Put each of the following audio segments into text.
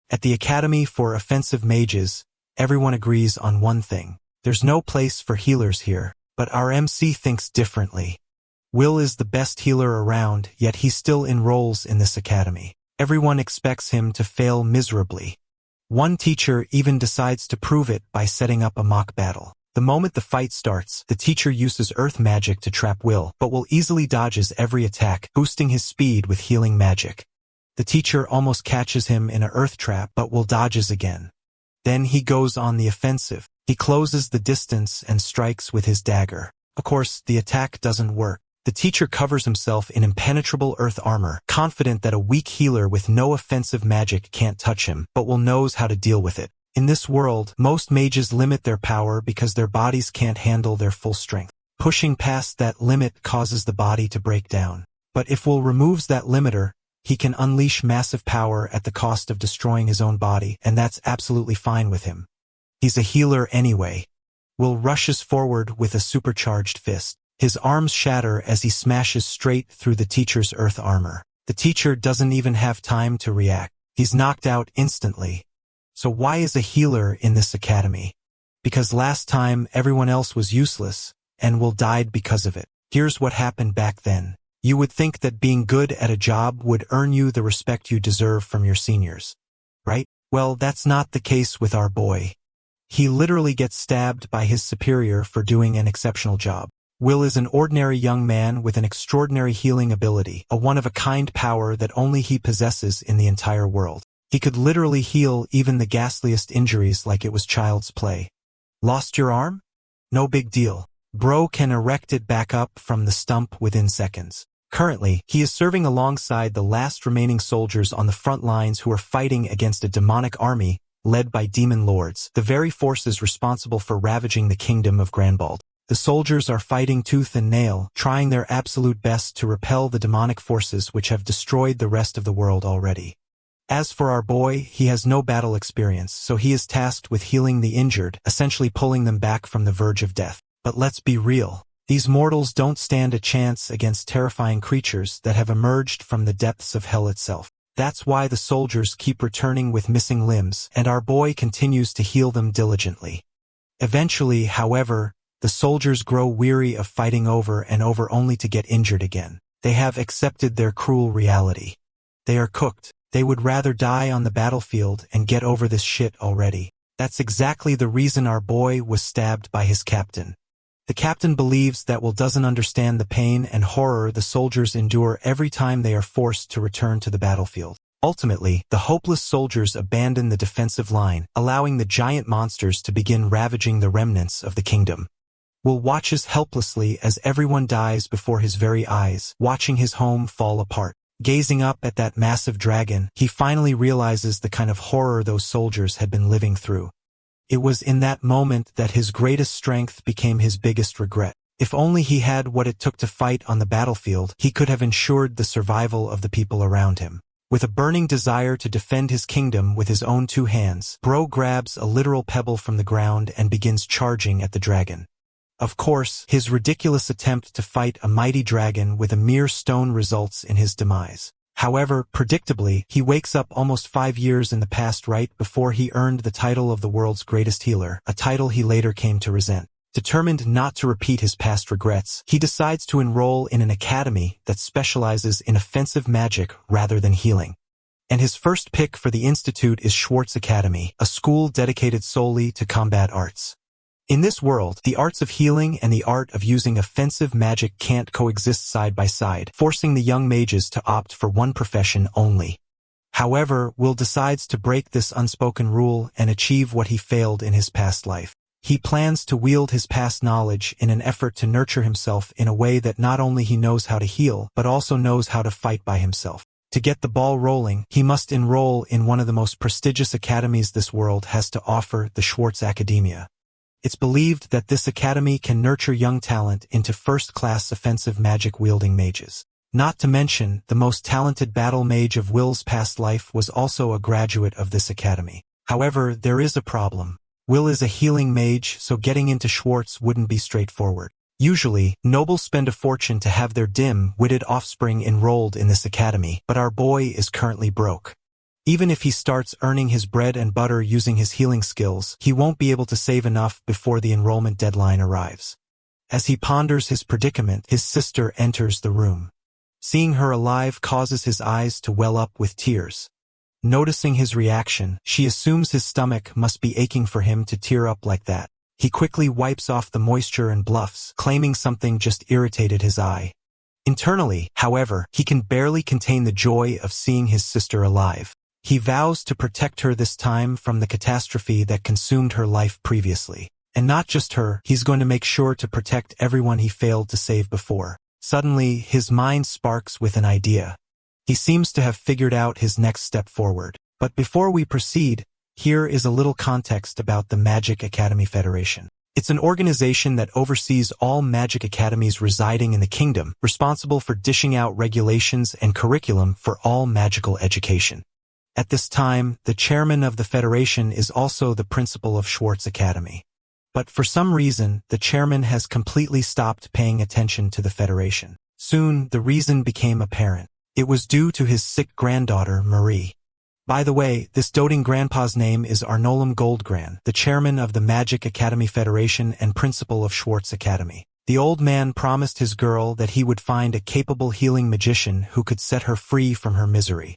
At the Academy for Offensive Mages, everyone agrees on one thing. There's no place for healers here, but our MC thinks differently. Will is the best healer around, yet he still enrolls in this academy. Everyone expects him to fail miserably. One teacher even decides to prove it by setting up a mock battle. The moment the fight starts, the teacher uses earth magic to trap Will, but Will easily dodges every attack, boosting his speed with healing magic. The teacher almost catches him in an earth trap, but Will dodges again. Then he goes on the offensive. He closes the distance and strikes with his dagger. Of course, the attack doesn't work. The teacher covers himself in impenetrable earth armor, confident that a weak healer with no offensive magic can't touch him, but Will knows how to deal with it. In this world, most mages limit their power because their bodies can't handle their full strength. Pushing past that limit causes the body to break down. But if Will removes that limiter, he can unleash massive power at the cost of destroying his own body, and that's absolutely fine with him. He's a healer anyway. Will rushes forward with a supercharged fist. His arms shatter as he smashes straight through the teacher's earth armor. The teacher doesn't even have time to react. He's knocked out instantly. So why is a healer in this academy? Because last time everyone else was useless, and Will died because of it. Here's what happened back then. You would think that being good at a job would earn you the respect you deserve from your seniors. Right? Well, that's not the case with our boy. He literally gets stabbed by his superior for doing an exceptional job. Will is an ordinary young man with an extraordinary healing ability, a one-of-a-kind power that only he possesses in the entire world. He could literally heal even the ghastliest injuries like it was child's play. Lost your arm? No big deal. Bro can erect it back up from the stump within seconds. Currently, he is serving alongside the last remaining soldiers on the front lines who are fighting against a demonic army led by demon lords, the very forces responsible for ravaging the kingdom of Granbald. The soldiers are fighting tooth and nail, trying their absolute best to repel the demonic forces which have destroyed the rest of the world already. As for our boy, he has no battle experience, so he is tasked with healing the injured, essentially pulling them back from the verge of death. But let's be real. These mortals don't stand a chance against terrifying creatures that have emerged from the depths of hell itself. That's why the soldiers keep returning with missing limbs, and our boy continues to heal them diligently. Eventually, however, the soldiers grow weary of fighting over and over only to get injured again. They have accepted their cruel reality. They are cooked. They would rather die on the battlefield and get over this shit already. That's exactly the reason our boy was stabbed by his captain. The captain believes that Will doesn't understand the pain and horror the soldiers endure every time they are forced to return to the battlefield. Ultimately, the hopeless soldiers abandon the defensive line, allowing the giant monsters to begin ravaging the remnants of the kingdom. Will watches helplessly as everyone dies before his very eyes, watching his home fall apart. Gazing up at that massive dragon, he finally realizes the kind of horror those soldiers had been living through. It was in that moment that his greatest strength became his biggest regret. If only he had what it took to fight on the battlefield, he could have ensured the survival of the people around him. With a burning desire to defend his kingdom with his own two hands, Bro grabs a literal pebble from the ground and begins charging at the dragon. Of course, his ridiculous attempt to fight a mighty dragon with a mere stone results in his demise. However, predictably, he wakes up almost 5 years in the past right before he earned the title of the world's greatest healer, a title he later came to resent. Determined not to repeat his past regrets, he decides to enroll in an academy that specializes in offensive magic rather than healing. And his first pick for the institute is Schwartz Academy, a school dedicated solely to combat arts. In this world, the arts of healing and the art of using offensive magic can't coexist side by side, forcing the young mages to opt for one profession only. However, Will decides to break this unspoken rule and achieve what he failed in his past life. He plans to wield his past knowledge in an effort to nurture himself in a way that not only he knows how to heal, but also knows how to fight by himself. To get the ball rolling, he must enroll in one of the most prestigious academies this world has to offer, the Schwartz Academia. It's believed that this academy can nurture young talent into first-class offensive magic-wielding mages. Not to mention, the most talented battle mage of Will's past life was also a graduate of this academy. However, there is a problem. Will is a healing mage, so getting into Schwartz wouldn't be straightforward. Usually, nobles spend a fortune to have their dim-witted offspring enrolled in this academy, but our boy is currently broke. Even if he starts earning his bread and butter using his healing skills, he won't be able to save enough before the enrollment deadline arrives. As he ponders his predicament, his sister enters the room. Seeing her alive causes his eyes to well up with tears. Noticing his reaction, she assumes his stomach must be aching for him to tear up like that. He quickly wipes off the moisture and bluffs, claiming something just irritated his eye. Internally, however, he can barely contain the joy of seeing his sister alive. He vows to protect her this time from the catastrophe that consumed her life previously. And not just her, he's going to make sure to protect everyone he failed to save before. Suddenly, his mind sparks with an idea. He seems to have figured out his next step forward. But before we proceed, here is a little context about the Magic Academy Federation. It's an organization that oversees all magic academies residing in the kingdom, responsible for dishing out regulations and curriculum for all magical education. At this time, the chairman of the federation is also the principal of Schwartz Academy. But for some reason, the chairman has completely stopped paying attention to the federation. Soon, the reason became apparent. It was due to his sick granddaughter, Marie. By the way, this doting grandpa's name is Arnolam Goldgran, the chairman of the Magic Academy Federation and principal of Schwartz Academy. The old man promised his girl that he would find a capable healing magician who could set her free from her misery.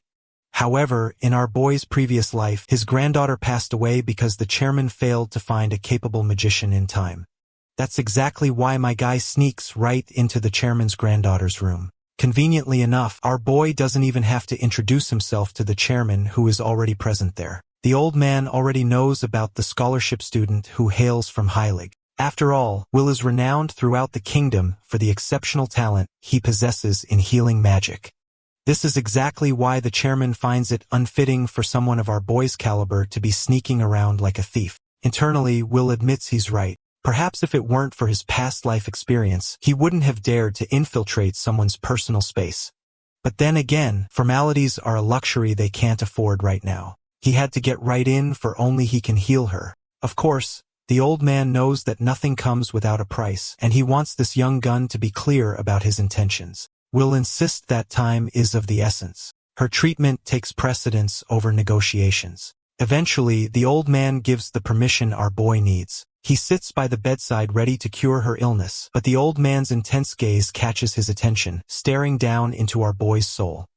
However, in our boy's previous life, his granddaughter passed away because the chairman failed to find a capable magician in time. That's exactly why my guy sneaks right into the chairman's granddaughter's room. Conveniently enough, our boy doesn't even have to introduce himself to the chairman who is already present there. The old man already knows about the scholarship student who hails from Heilig. After all, Will is renowned throughout the kingdom for the exceptional talent he possesses in healing magic. This is exactly why the chairman finds it unfitting for someone of our boy's caliber to be sneaking around like a thief. Internally, Will admits he's right. Perhaps if it weren't for his past life experience, he wouldn't have dared to infiltrate someone's personal space. But then again, formalities are a luxury they can't afford right now. He had to get right in for only he can heal her. Of course, the old man knows that nothing comes without a price, and he wants this young gun to be clear about his intentions. Will insist that time is of the essence. Her treatment takes precedence over negotiations. Eventually, the old man gives the permission our boy needs. He sits by the bedside ready to cure her illness, but the old man's intense gaze catches his attention, staring down into our boy's soul.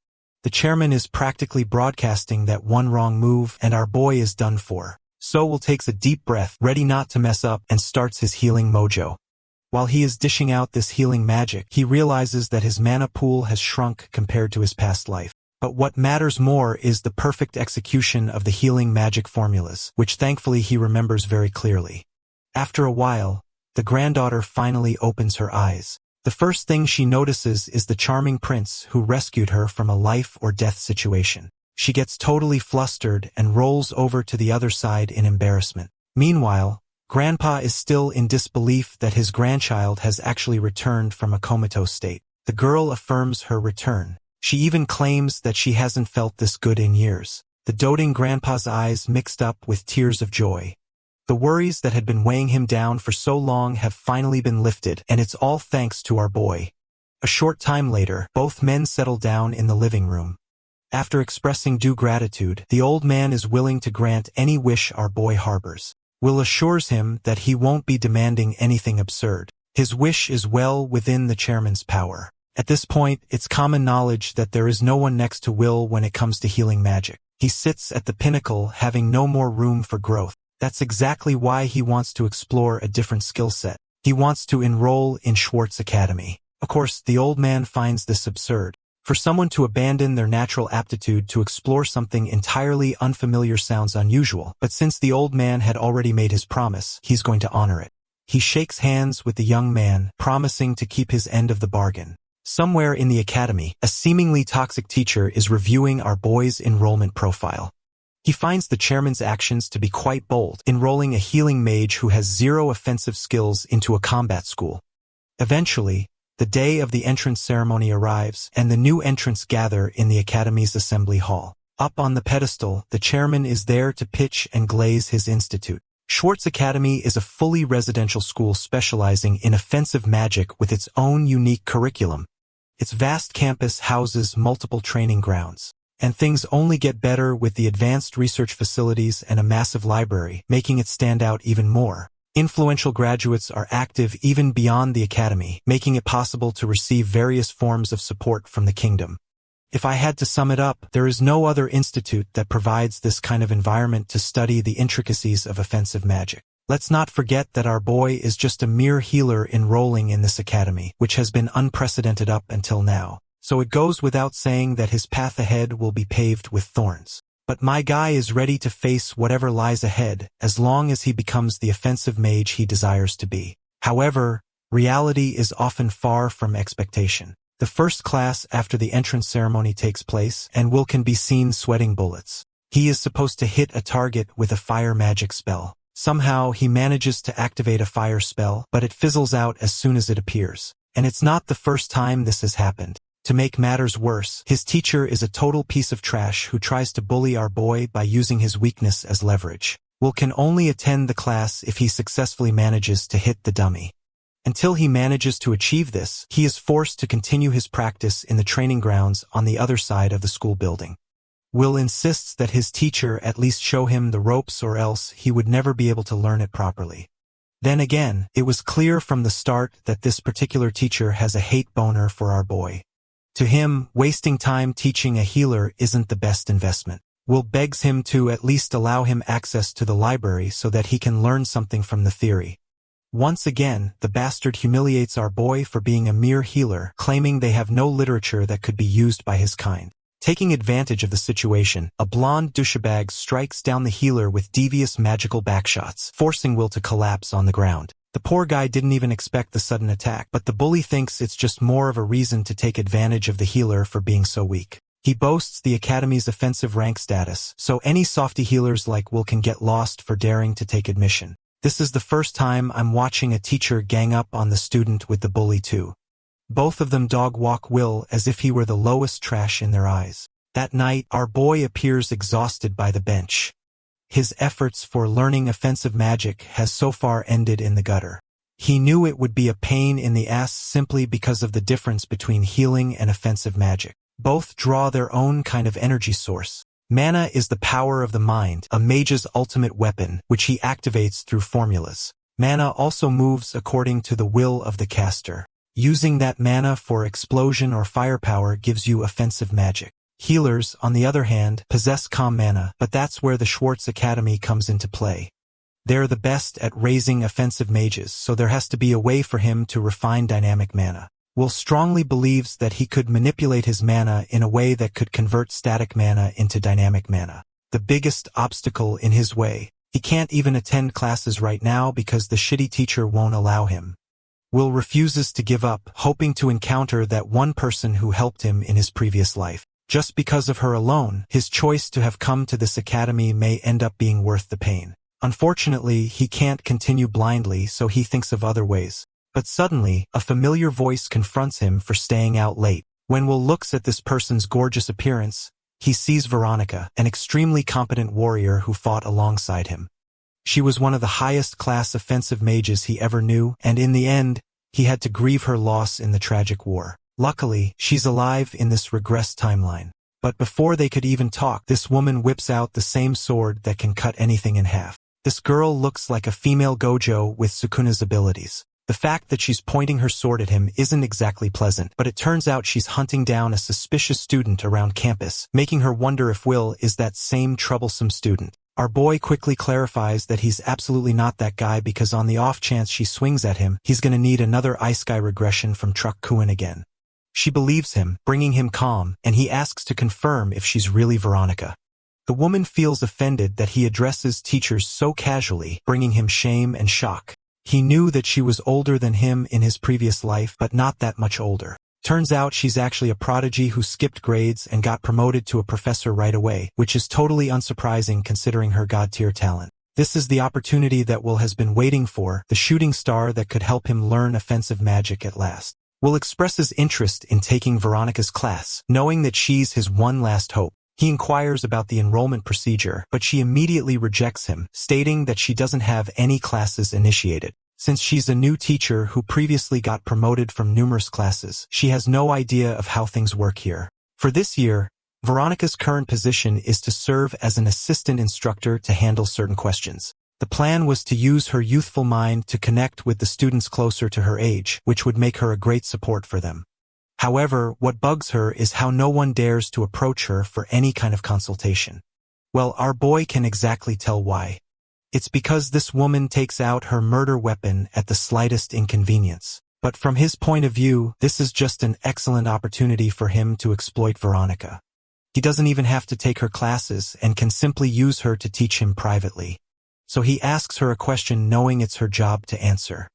The chairman is practically broadcasting that one wrong move and our boy is done for. So Will takes a deep breath, ready not to mess up, and starts his healing mojo. While he is dishing out this healing magic, he realizes that his mana pool has shrunk compared to his past life. But what matters more is the perfect execution of the healing magic formulas, which thankfully he remembers very clearly. After a while, the granddaughter finally opens her eyes. The first thing she notices is the charming prince who rescued her from a life-or-death situation. She gets totally flustered and rolls over to the other side in embarrassment. Meanwhile, Grandpa is still in disbelief that his grandchild has actually returned from a comatose state. The girl affirms her return. She even claims that she hasn't felt this good in years. The doting grandpa's eyes mixed up with tears of joy. The worries that had been weighing him down for so long have finally been lifted, and it's all thanks to our boy. A short time later, both men settle down in the living room. After expressing due gratitude, the old man is willing to grant any wish our boy harbors. Will assures him that he won't be demanding anything absurd. His wish is well within the chairman's power. At this point, it's common knowledge that there is no one next to Will when it comes to healing magic. He sits at the pinnacle, having no more room for growth. That's exactly why he wants to explore a different skill set. He wants to enroll in Schwartz Academy. Of course, the old man finds this absurd. For someone to abandon their natural aptitude to explore something entirely unfamiliar sounds unusual, but since the old man had already made his promise, he's going to honor it. He shakes hands with the young man, promising to keep his end of the bargain. Somewhere in the academy, a seemingly toxic teacher is reviewing our boy's enrollment profile. He finds the chairman's actions to be quite bold, enrolling a healing mage who has zero offensive skills into a combat school. Eventually, the day of the entrance ceremony arrives, and the new entrants gather in the Academy's assembly hall. Up on the pedestal, the chairman is there to pitch and glaze his institute. Schwartz Academy is a fully residential school specializing in offensive magic with its own unique curriculum. Its vast campus houses multiple training grounds. And things only get better with the advanced research facilities and a massive library, making it stand out even more. Influential graduates are active even beyond the academy, making it possible to receive various forms of support from the kingdom. If I had to sum it up, there is no other institute that provides this kind of environment to study the intricacies of offensive magic. Let's not forget that our boy is just a mere healer enrolling in this academy, which has been unprecedented up until now. So it goes without saying that his path ahead will be paved with thorns. But my guy is ready to face whatever lies ahead, as long as he becomes the offensive mage he desires to be. However, reality is often far from expectation. The first class after the entrance ceremony takes place, and Will can be seen sweating bullets. He is supposed to hit a target with a fire magic spell. Somehow, he manages to activate a fire spell, but it fizzles out as soon as it appears. And it's not the first time this has happened. To make matters worse, his teacher is a total piece of trash who tries to bully our boy by using his weakness as leverage. Will can only attend the class if he successfully manages to hit the dummy. Until he manages to achieve this, he is forced to continue his practice in the training grounds on the other side of the school building. Will insists that his teacher at least show him the ropes or else he would never be able to learn it properly. Then again, it was clear from the start that this particular teacher has a hate boner for our boy. To him, wasting time teaching a healer isn't the best investment. Will begs him to at least allow him access to the library so that he can learn something from the theory. Once again, the bastard humiliates our boy for being a mere healer, claiming they have no literature that could be used by his kind. Taking advantage of the situation, a blonde douchebag strikes down the healer with devious magical backshots, forcing Will to collapse on the ground. The poor guy didn't even expect the sudden attack, but the bully thinks it's just more of a reason to take advantage of the healer for being so weak. He boasts the academy's offensive rank status, so any softy healers like Will can get lost for daring to take admission. This is the first time I'm watching a teacher gang up on the student with the bully too. Both of them dog-walk Will as if he were the lowest trash in their eyes. That night, our boy appears exhausted by the bench. His efforts for learning offensive magic has so far ended in the gutter. He knew it would be a pain in the ass simply because of the difference between healing and offensive magic. Both draw their own kind of energy source. Mana is the power of the mind, a mage's ultimate weapon, which he activates through formulas. Mana also moves according to the will of the caster. Using that mana for explosion or firepower gives you offensive magic. Healers, on the other hand, possess calm mana, but that's where the Schwartz Academy comes into play. They're the best at raising offensive mages, so there has to be a way for him to refine dynamic mana. Will strongly believes that he could manipulate his mana in a way that could convert static mana into dynamic mana. The biggest obstacle in his way. He can't even attend classes right now because the shitty teacher won't allow him. Will refuses to give up, hoping to encounter that one person who helped him in his previous life. Just because of her alone, his choice to have come to this academy may end up being worth the pain. Unfortunately, he can't continue blindly, so he thinks of other ways. But suddenly, a familiar voice confronts him for staying out late. When Will looks at this person's gorgeous appearance, he sees Veronica, an extremely competent warrior who fought alongside him. She was one of the highest class offensive mages he ever knew, and in the end, he had to grieve her loss in the tragic war. Luckily, she's alive in this regressed timeline. But before they could even talk, this woman whips out the same sword that can cut anything in half. This girl looks like a female Gojo with Sukuna's abilities. The fact that she's pointing her sword at him isn't exactly pleasant, but it turns out she's hunting down a suspicious student around campus, making her wonder if Will is that same troublesome student. Our boy quickly clarifies that he's absolutely not that guy because on the off chance she swings at him, he's gonna need another Ice Guy regression from Truck Kuin again. She believes him, bringing him calm, and he asks to confirm if she's really Veronica. The woman feels offended that he addresses teachers so casually, bringing him shame and shock. He knew that she was older than him in his previous life, but not that much older. Turns out she's actually a prodigy who skipped grades and got promoted to a professor right away, which is totally unsurprising considering her god-tier talent. This is the opportunity that Will has been waiting for, the shooting star that could help him learn offensive magic at last. Will expresses interest in taking Veronica's class, knowing that she's his one last hope. He inquires about the enrollment procedure, but she immediately rejects him, stating that she doesn't have any classes initiated. Since she's a new teacher who previously got promoted from numerous classes, she has no idea of how things work here. For this year, Veronica's current position is to serve as an assistant instructor to handle certain questions. The plan was to use her youthful mind to connect with the students closer to her age, which would make her a great support for them. However, what bugs her is how no one dares to approach her for any kind of consultation. Well, our boy can exactly tell why. It's because this woman takes out her murder weapon at the slightest inconvenience. But from his point of view, this is just an excellent opportunity for him to exploit Veronica. He doesn't even have to take her classes and can simply use her to teach him privately. So he asks her a question knowing it's her job to answer.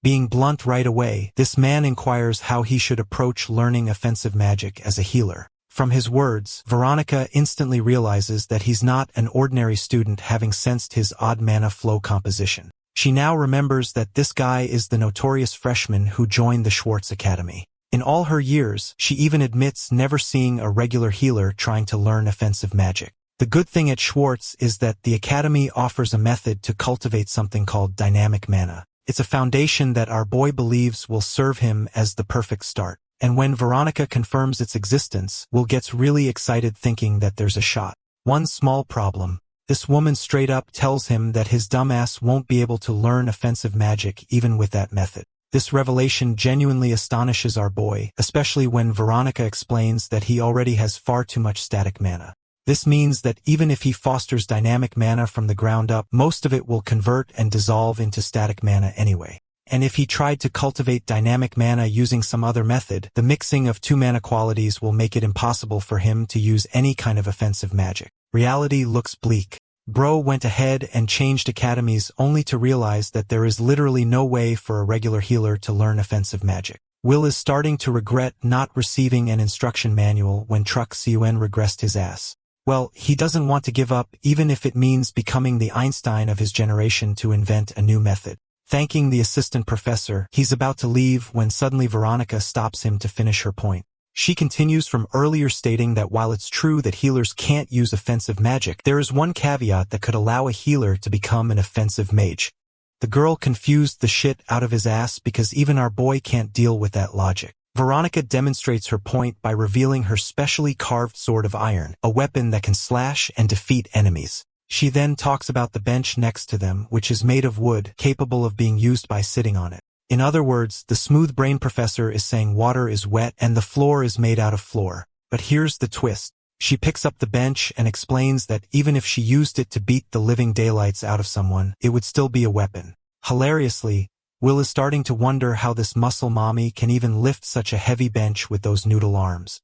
Being blunt right away, this man inquires how he should approach learning offensive magic as a healer. From his words, Veronica instantly realizes that he's not an ordinary student, having sensed his odd mana flow composition. She now remembers that this guy is the notorious freshman who joined the Schwartz Academy. In all her years, she even admits never seeing a regular healer trying to learn offensive magic. The good thing at Schwartz is that the academy offers a method to cultivate something called dynamic mana. It's a foundation that our boy believes will serve him as the perfect start. And when Veronica confirms its existence, Will gets really excited thinking that there's a shot. One small problem. This woman straight up tells him that his dumbass won't be able to learn offensive magic even with that method. This revelation genuinely astonishes our boy, especially when Veronica explains that he already has far too much static mana. This means that even if he fosters dynamic mana from the ground up, most of it will convert and dissolve into static mana anyway. And if he tried to cultivate dynamic mana using some other method, the mixing of two mana qualities will make it impossible for him to use any kind of offensive magic. Reality looks bleak. Bro went ahead and changed academies only to realize that there is literally no way for a regular healer to learn offensive magic. Will is starting to regret not receiving an instruction manual when Truck Cun regressed his ass. Well, he doesn't want to give up even if it means becoming the Einstein of his generation to invent a new method. Thanking the assistant professor, he's about to leave when suddenly Veronica stops him to finish her point. She continues from earlier stating that while it's true that healers can't use offensive magic, there is one caveat that could allow a healer to become an offensive mage. The girl confused the shit out of his ass because even our boy can't deal with that logic. Veronica demonstrates her point by revealing her specially carved sword of iron, a weapon that can slash and defeat enemies. She then talks about the bench next to them, which is made of wood, capable of being used by sitting on it. In other words, the smooth brain professor is saying water is wet and the floor is made out of floor. But here's the twist. She picks up the bench and explains that even if she used it to beat the living daylights out of someone, it would still be a weapon. Hilariously, Will is starting to wonder how this muscle mommy can even lift such a heavy bench with those noodle arms.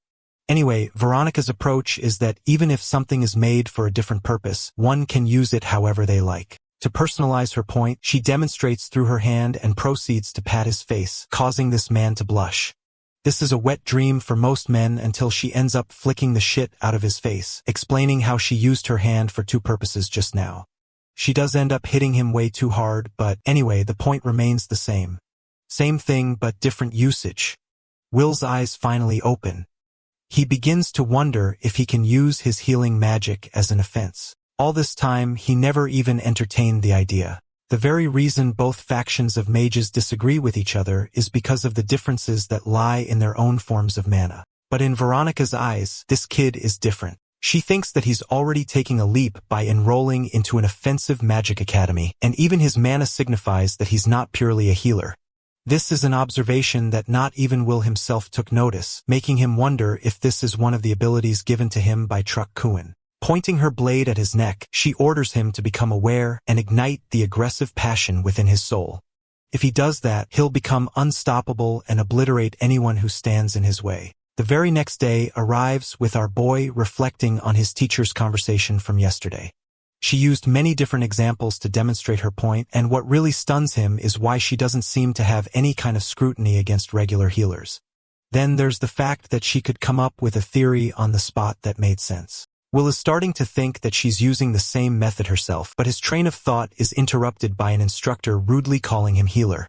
Anyway, Veronica's approach is that even if something is made for a different purpose, one can use it however they like. To personalize her point, she demonstrates through her hand and proceeds to pat his face, causing this man to blush. This is a wet dream for most men until she ends up flicking the shit out of his face, explaining how she used her hand for two purposes just now. She does end up hitting him way too hard, but anyway, the point remains the same. Same thing but different usage. Will's eyes finally open. He begins to wonder if he can use his healing magic as an offense. All this time, he never even entertained the idea. The very reason both factions of mages disagree with each other is because of the differences that lie in their own forms of mana. But in Veronica's eyes, this kid is different. She thinks that he's already taking a leap by enrolling into an offensive magic academy, and even his mana signifies that he's not purely a healer. This is an observation that not even Will himself took notice, making him wonder if this is one of the abilities given to him by Truck Cun. Pointing her blade at his neck, she orders him to become aware and ignite the aggressive passion within his soul. If he does that, he'll become unstoppable and obliterate anyone who stands in his way. The very next day arrives with our boy reflecting on his teacher's conversation from yesterday. She used many different examples to demonstrate her point, and what really stuns him is why she doesn't seem to have any kind of scrutiny against regular healers. Then there's the fact that she could come up with a theory on the spot that made sense. Will is starting to think that she's using the same method herself, but his train of thought is interrupted by an instructor rudely calling him healer.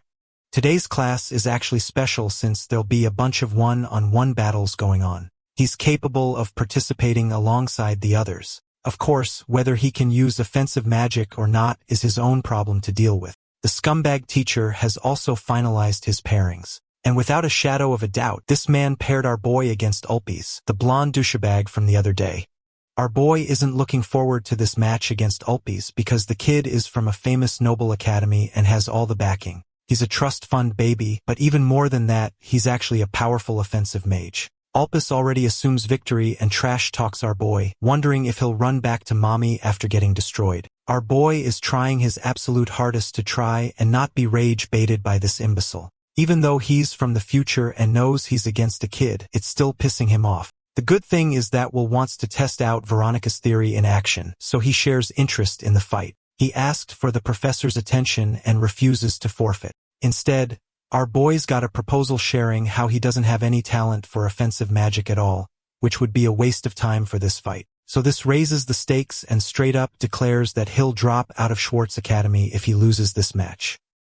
Today's class is actually special since there'll be a bunch of one-on-one battles going on. He's capable of participating alongside the others. Of course, whether he can use offensive magic or not is his own problem to deal with. The scumbag teacher has also finalized his pairings. And without a shadow of a doubt, this man paired our boy against Ulpes, the blonde douchebag from the other day. Our boy isn't looking forward to this match against Ulpes because the kid is from a famous noble academy and has all the backing. He's a trust fund baby, but even more than that, he's actually a powerful offensive mage. Ulpes already assumes victory and trash talks our boy, wondering if he'll run back to mommy after getting destroyed. Our boy is trying his absolute hardest to try and not be rage-baited by this imbecile. Even though he's from the future and knows he's against a kid, it's still pissing him off. The good thing is that Will wants to test out Veronica's theory in action, so he shares interest in the fight. He asked for the professor's attention and refuses to forfeit. Instead, our boy's got a proposal sharing how he doesn't have any talent for offensive magic at all, which would be a waste of time for this fight. So this raises the stakes and straight up declares that he'll drop out of Schwartz Academy if he loses this match.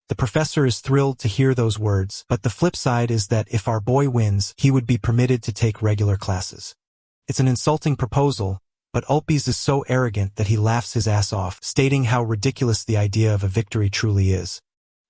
The professor is thrilled to hear those words, but the flip side is that if our boy wins, he would be permitted to take regular classes. It's an insulting proposal, but Ulpes is so arrogant that he laughs his ass off, stating how ridiculous the idea of a victory truly is.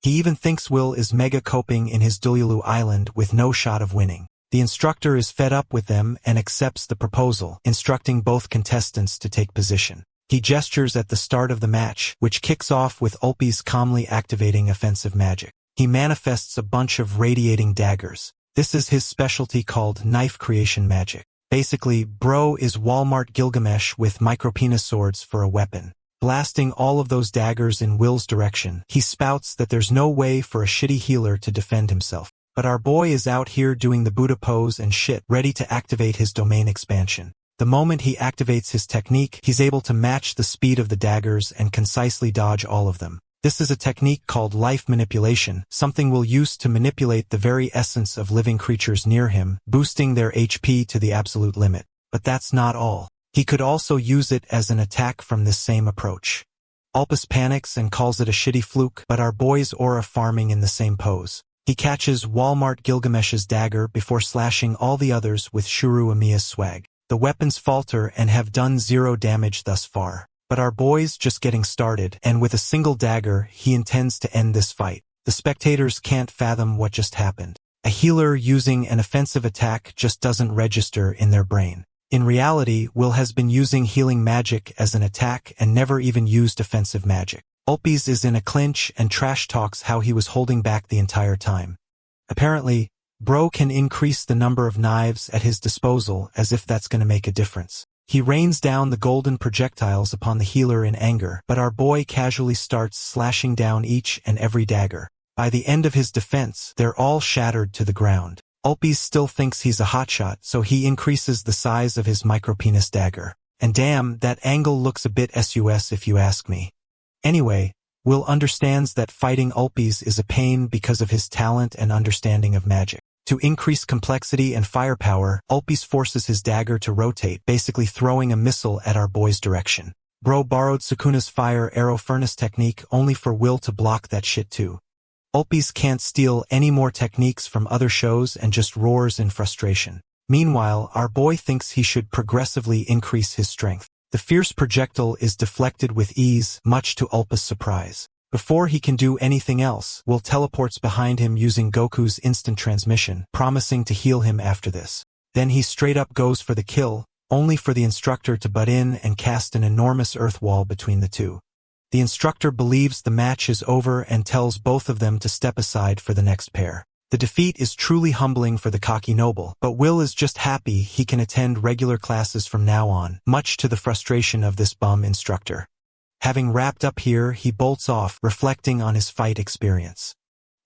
He even thinks Will is mega coping in his Duel island with no shot of winning. The instructor is fed up with them and accepts the proposal, instructing both contestants to take position. He gestures at the start of the match, which kicks off with Ulpes calmly activating offensive magic. He manifests a bunch of radiating daggers. This is his specialty called knife creation magic. Basically, bro is Walmart Gilgamesh with micropenis swords for a weapon. Blasting all of those daggers in Will's direction, he spouts that there's no way for a shitty healer to defend himself. But our boy is out here doing the Buddha pose and shit, ready to activate his domain expansion. The moment he activates his technique, he's able to match the speed of the daggers and concisely dodge all of them. This is a technique called life manipulation, something Will use to manipulate the very essence of living creatures near him, boosting their HP to the absolute limit. But that's not all. He could also use it as an attack from this same approach. Ulpes panics and calls it a shitty fluke, but our boy's aura farming in the same pose. He catches Walmart Gilgamesh's dagger before slashing all the others with Shuru Amiya's swag. The weapons falter and have done 0 damage thus far. But our boy's just getting started, and with a single dagger, he intends to end this fight. The spectators can't fathom what just happened. A healer using an offensive attack just doesn't register in their brain. In reality, Will has been using healing magic as an attack and never even used offensive magic. Ulpes is in a clinch and trash talks how he was holding back the entire time. Apparently, bro can increase the number of knives at his disposal as if that's gonna make a difference. He rains down the golden projectiles upon the healer in anger, but our boy casually starts slashing down each and every dagger. By the end of his defense, they're all shattered to the ground. Ulpes still thinks he's a hotshot, so he increases the size of his micropenis dagger. And damn, that angle looks a bit sus if you ask me. Anyway, Will understands that fighting Ulpes is a pain because of his talent and understanding of magic. To increase complexity and firepower, Ulpes forces his dagger to rotate, basically throwing a missile at our boy's direction. Bro borrowed Sukuna's fire arrow furnace technique only for Will to block that shit too. Ulpes can't steal any more techniques from other shows and just roars in frustration. Meanwhile, our boy thinks he should progressively increase his strength. The fierce projectile is deflected with ease, much to Ulpes' surprise. Before he can do anything else, Will teleports behind him using Goku's instant transmission, promising to heal him after this. Then he straight up goes for the kill, only for the instructor to butt in and cast an enormous earth wall between the two. The instructor believes the match is over and tells both of them to step aside for the next pair. The defeat is truly humbling for the cocky noble, but Will is just happy he can attend regular classes from now on, much to the frustration of this bum instructor. Having wrapped up here, he bolts off, reflecting on his fight experience.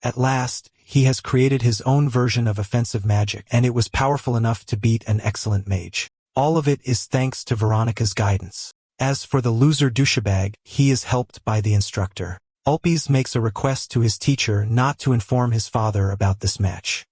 At last, he has created his own version of offensive magic, and it was powerful enough to beat an excellent mage. All of it is thanks to Veronica's guidance. As for the loser douchebag, he is helped by the instructor. Ulpes makes a request to his teacher not to inform his father about this match.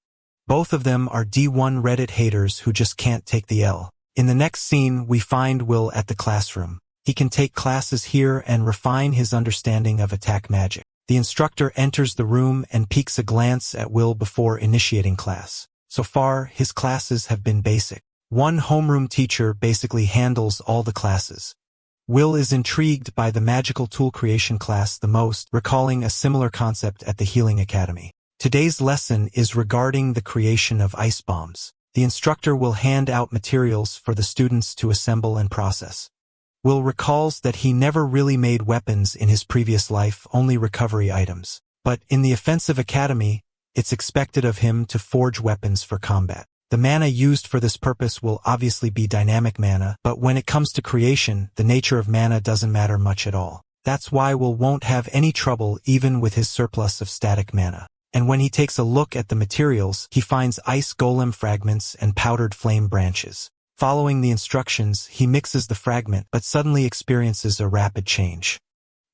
Both of them are D1 Reddit haters who just can't take the L. In the next scene, we find Will at the classroom. He can take classes here and refine his understanding of attack magic. The instructor enters the room and peeks a glance at Will before initiating class. So far, his classes have been basic. One homeroom teacher basically handles all the classes. Will is intrigued by the magical tool creation class the most, recalling a similar concept at the Healing Academy. Today's lesson is regarding the creation of ice bombs. The instructor will hand out materials for the students to assemble and process. Will recalls that he never really made weapons in his previous life, only recovery items. But in the offensive academy, it's expected of him to forge weapons for combat. The mana used for this purpose will obviously be dynamic mana, but when it comes to creation, the nature of mana doesn't matter much at all. That's why Will won't have any trouble even with his surplus of static mana. And when he takes a look at the materials, he finds ice golem fragments and powdered flame branches. Following the instructions, he mixes the fragment, but suddenly experiences a rapid change.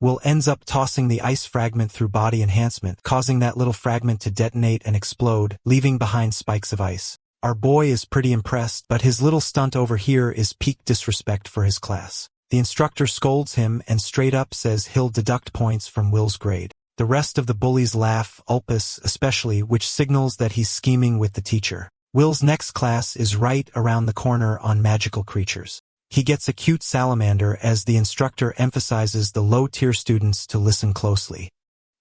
Will ends up tossing the ice fragment through body enhancement, causing that little fragment to detonate and explode, leaving behind spikes of ice. Our boy is pretty impressed, but his little stunt over here is peak disrespect for his class. The instructor scolds him and straight up says he'll deduct points from Will's grade. The rest of the bullies laugh, Ulpus especially, which signals that he's scheming with the teacher. Will's next class is right around the corner on magical creatures. He gets a cute salamander as the instructor emphasizes the low-tier students to listen closely.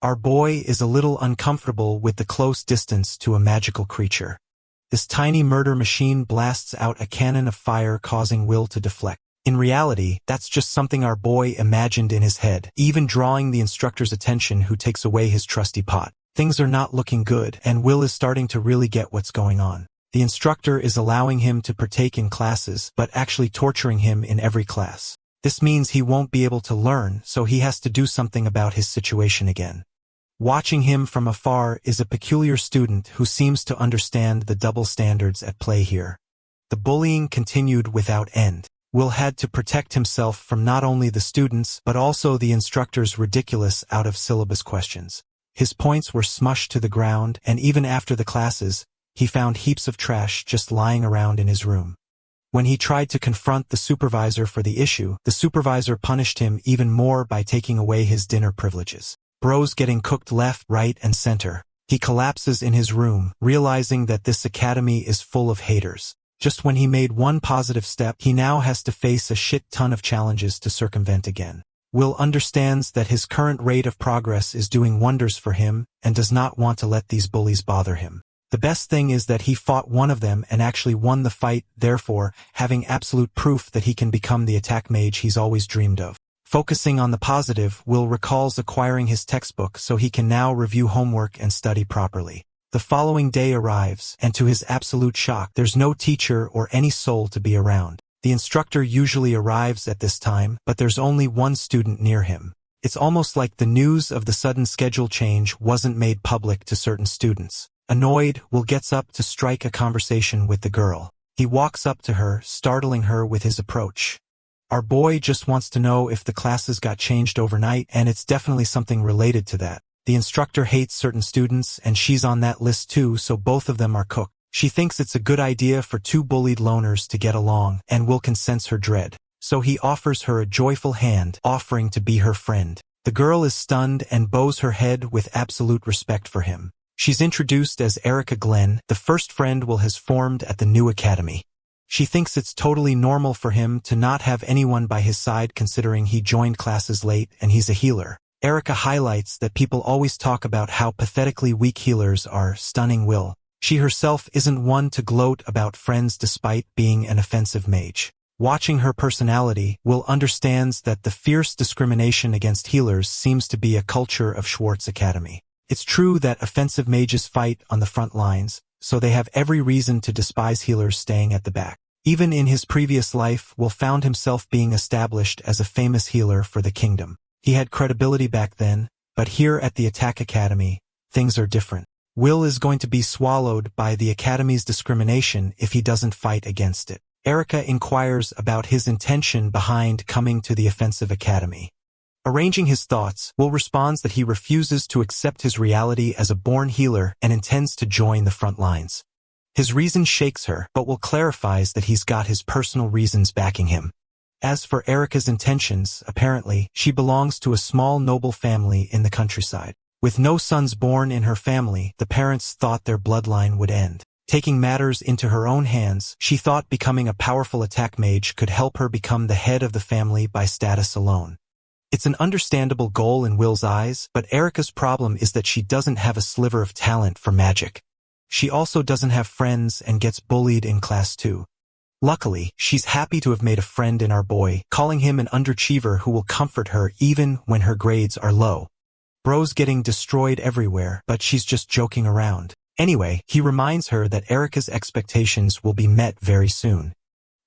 Our boy is a little uncomfortable with the close distance to a magical creature. This tiny murder machine blasts out a cannon of fire, causing Will to deflect. In reality, that's just something our boy imagined in his head, even drawing the instructor's attention, who takes away his trusty pot. Things are not looking good, and Will is starting to really get what's going on. The instructor is allowing him to partake in classes, but actually torturing him in every class. This means he won't be able to learn, so he has to do something about his situation again. Watching him from afar is a peculiar student who seems to understand the double standards at play here. The bullying continued without end. Will had to protect himself from not only the students, but also the instructor's ridiculous out-of-syllabus questions. His points were smushed to the ground, and even after the classes, he found heaps of trash just lying around in his room. When he tried to confront the supervisor for the issue, the supervisor punished him even more by taking away his dinner privileges. Bro's getting cooked left, right, and center. He collapses in his room, realizing that this academy is full of haters. Just when he made one positive step, he now has to face a shit ton of challenges to circumvent again. Will understands that his current rate of progress is doing wonders for him and does not want to let these bullies bother him. The best thing is that he fought one of them and actually won the fight, therefore, having absolute proof that he can become the attack mage he's always dreamed of. Focusing on the positive, Will recalls acquiring his textbook so he can now review homework and study properly. The following day arrives, and to his absolute shock, there's no teacher or any soul to be around. The instructor usually arrives at this time, but there's only one student near him. It's almost like the news of the sudden schedule change wasn't made public to certain students. Annoyed, Will gets up to strike a conversation with the girl. He walks up to her, startling her with his approach. Our boy just wants to know if the classes got changed overnight, and it's definitely something related to that. The instructor hates certain students, and she's on that list too, so both of them are cooked. She thinks it's a good idea for two bullied loners to get along, and Will can sense her dread. So he offers her a joyful hand, offering to be her friend. The girl is stunned and bows her head with absolute respect for him. She's introduced as Erica Glenn, the first friend Will has formed at the new academy. She thinks it's totally normal for him to not have anyone by his side, considering he joined classes late and he's a healer. Erica highlights that people always talk about how pathetically weak healers are, stunning Will. She herself isn't one to gloat about friends despite being an offensive mage. Watching her personality, Will understands that the fierce discrimination against healers seems to be a culture of Schwartz Academy. It's true that offensive mages fight on the front lines, so they have every reason to despise healers staying at the back. Even in his previous life, Will found himself being established as a famous healer for the kingdom. He had credibility back then, but here at the Attack Academy, things are different. Will is going to be swallowed by the Academy's discrimination if he doesn't fight against it. Erica inquires about his intention behind coming to the Offensive Academy. Arranging his thoughts, Will responds that he refuses to accept his reality as a born healer and intends to join the front lines. His reason shakes her, but Will clarifies that he's got his personal reasons backing him. As for Erica's intentions, apparently, she belongs to a small noble family in the countryside. With no sons born in her family, the parents thought their bloodline would end. Taking matters into her own hands, she thought becoming a powerful attack mage could help her become the head of the family by status alone. It's an understandable goal in Will's eyes, but Erica's problem is that she doesn't have a sliver of talent for magic. She also doesn't have friends and gets bullied in class too. Luckily, she's happy to have made a friend in our boy, calling him an underachiever who will comfort her even when her grades are low. Bro's getting destroyed everywhere, but she's just joking around. Anyway, he reminds her that Erica's expectations will be met very soon.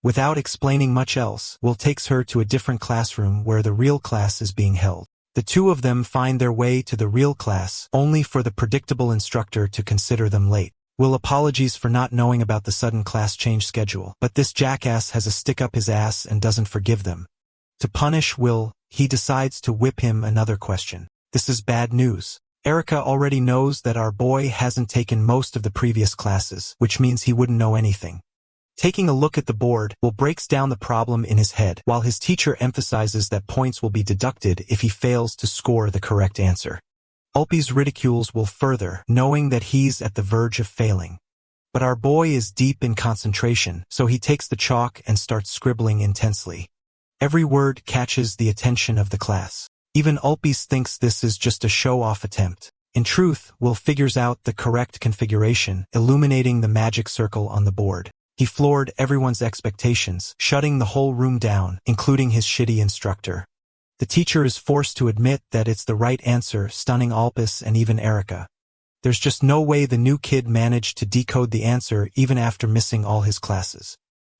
Without explaining much else, Will takes her to a different classroom where the real class is being held. The two of them find their way to the real class, only for the predictable instructor to consider them late. Will apologies for not knowing about the sudden class change schedule, but this jackass has a stick up his ass and doesn't forgive them. To punish Will, he decides to whip him another question. This is bad news. Erica already knows that our boy hasn't taken most of the previous classes, which means he wouldn't know anything. Taking a look at the board, Will breaks down the problem in his head, while his teacher emphasizes that points will be deducted if he fails to score the correct answer. Ulpi's ridicules Will further, knowing that he's at the verge of failing. But our boy is deep in concentration, so he takes the chalk and starts scribbling intensely. Every word catches the attention of the class. Even Ulpi's thinks this is just a show-off attempt. In truth, Will figures out the correct configuration, illuminating the magic circle on the board. He floored everyone's expectations, shutting the whole room down, including his shitty instructor. The teacher is forced to admit that it's the right answer, stunning Ulpis and even Erica. There's just no way the new kid managed to decode the answer even after missing all his classes.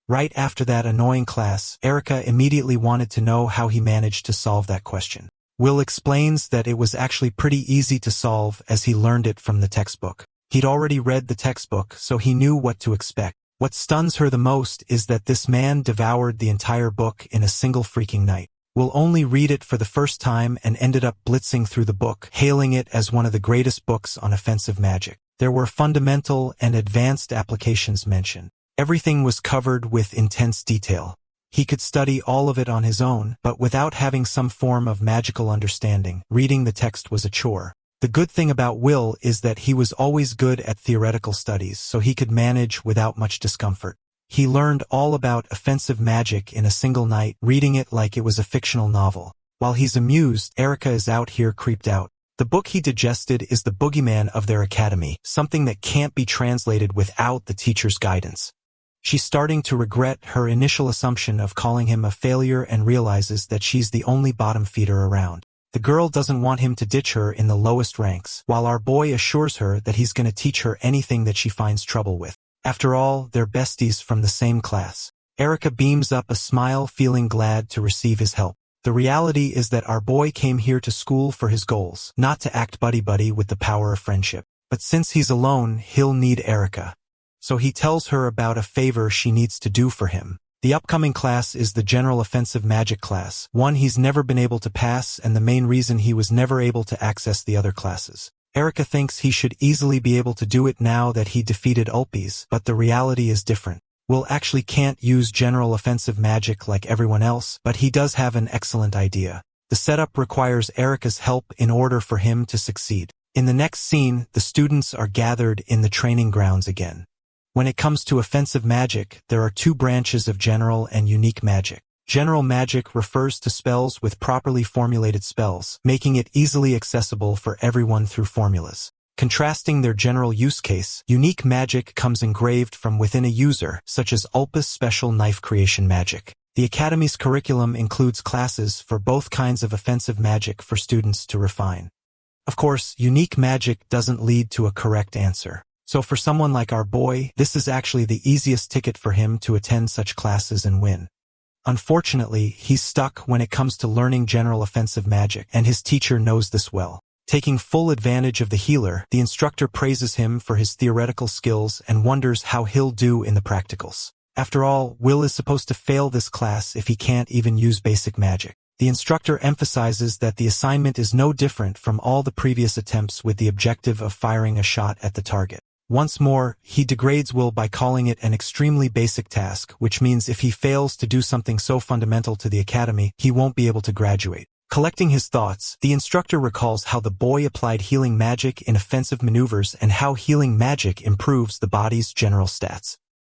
Right after that annoying class, Erica immediately wanted to know how he managed to solve that question. Will explains that it was actually pretty easy to solve as he learned it from the textbook. He'd already read the textbook, so he knew what to expect. What stuns her the most is that this man devoured the entire book in a single freaking night. Will only read it for the first time and ended up blitzing through the book, hailing it as one of the greatest books on offensive magic. There were fundamental and advanced applications mentioned. Everything was covered with intense detail. He could study all of it on his own, but without having some form of magical understanding, reading the text was a chore. The good thing about Will is that he was always good at theoretical studies, so he could manage without much discomfort. He learned all about offensive magic in a single night, reading it like it was a fictional novel. While he's amused, Erica is out here creeped out. The book he digested is the boogeyman of their academy, something that can't be translated without the teacher's guidance. She's starting to regret her initial assumption of calling him a failure and realizes that she's the only bottom feeder around. The girl doesn't want him to ditch her in the lowest ranks, while our boy assures her that he's going to teach her anything that she finds trouble with. After all, they're besties from the same class. Erica beams up a smile, feeling glad to receive his help. The reality is that our boy came here to school for his goals, not to act buddy-buddy with the power of friendship. But since he's alone, he'll need Erica. So he tells her about a favor she needs to do for him. The upcoming class is the General Offensive Magic class, one he's never been able to pass and the main reason he was never able to access the other classes. Erica thinks he should easily be able to do it now that he defeated Ulpis, but the reality is different. Will actually can't use General Offensive Magic like everyone else, but he does have an excellent idea. The setup requires Erica's help in order for him to succeed. In the next scene, the students are gathered in the training grounds again. When it comes to offensive magic, there are two branches of general and unique magic. General magic refers to spells with properly formulated spells, making it easily accessible for everyone through formulas. Contrasting their general use case, unique magic comes engraved from within a user, such as Ulpis Special Knife Creation Magic. The Academy's curriculum includes classes for both kinds of offensive magic for students to refine. Of course, unique magic doesn't lead to a correct answer. So for someone like our boy, this is actually the easiest ticket for him to attend such classes and win. Unfortunately, he's stuck when it comes to learning general offensive magic, and his teacher knows this well. Taking full advantage of the healer, the instructor praises him for his theoretical skills and wonders how he'll do in the practicals. After all, Will is supposed to fail this class if he can't even use basic magic. The instructor emphasizes that the assignment is no different from all the previous attempts with the objective of firing a shot at the target. Once more, he degrades Will by calling it an extremely basic task, which means if he fails to do something so fundamental to the academy, he won't be able to graduate. Collecting his thoughts, the instructor recalls how the boy applied healing magic in offensive maneuvers and how healing magic improves the body's general stats.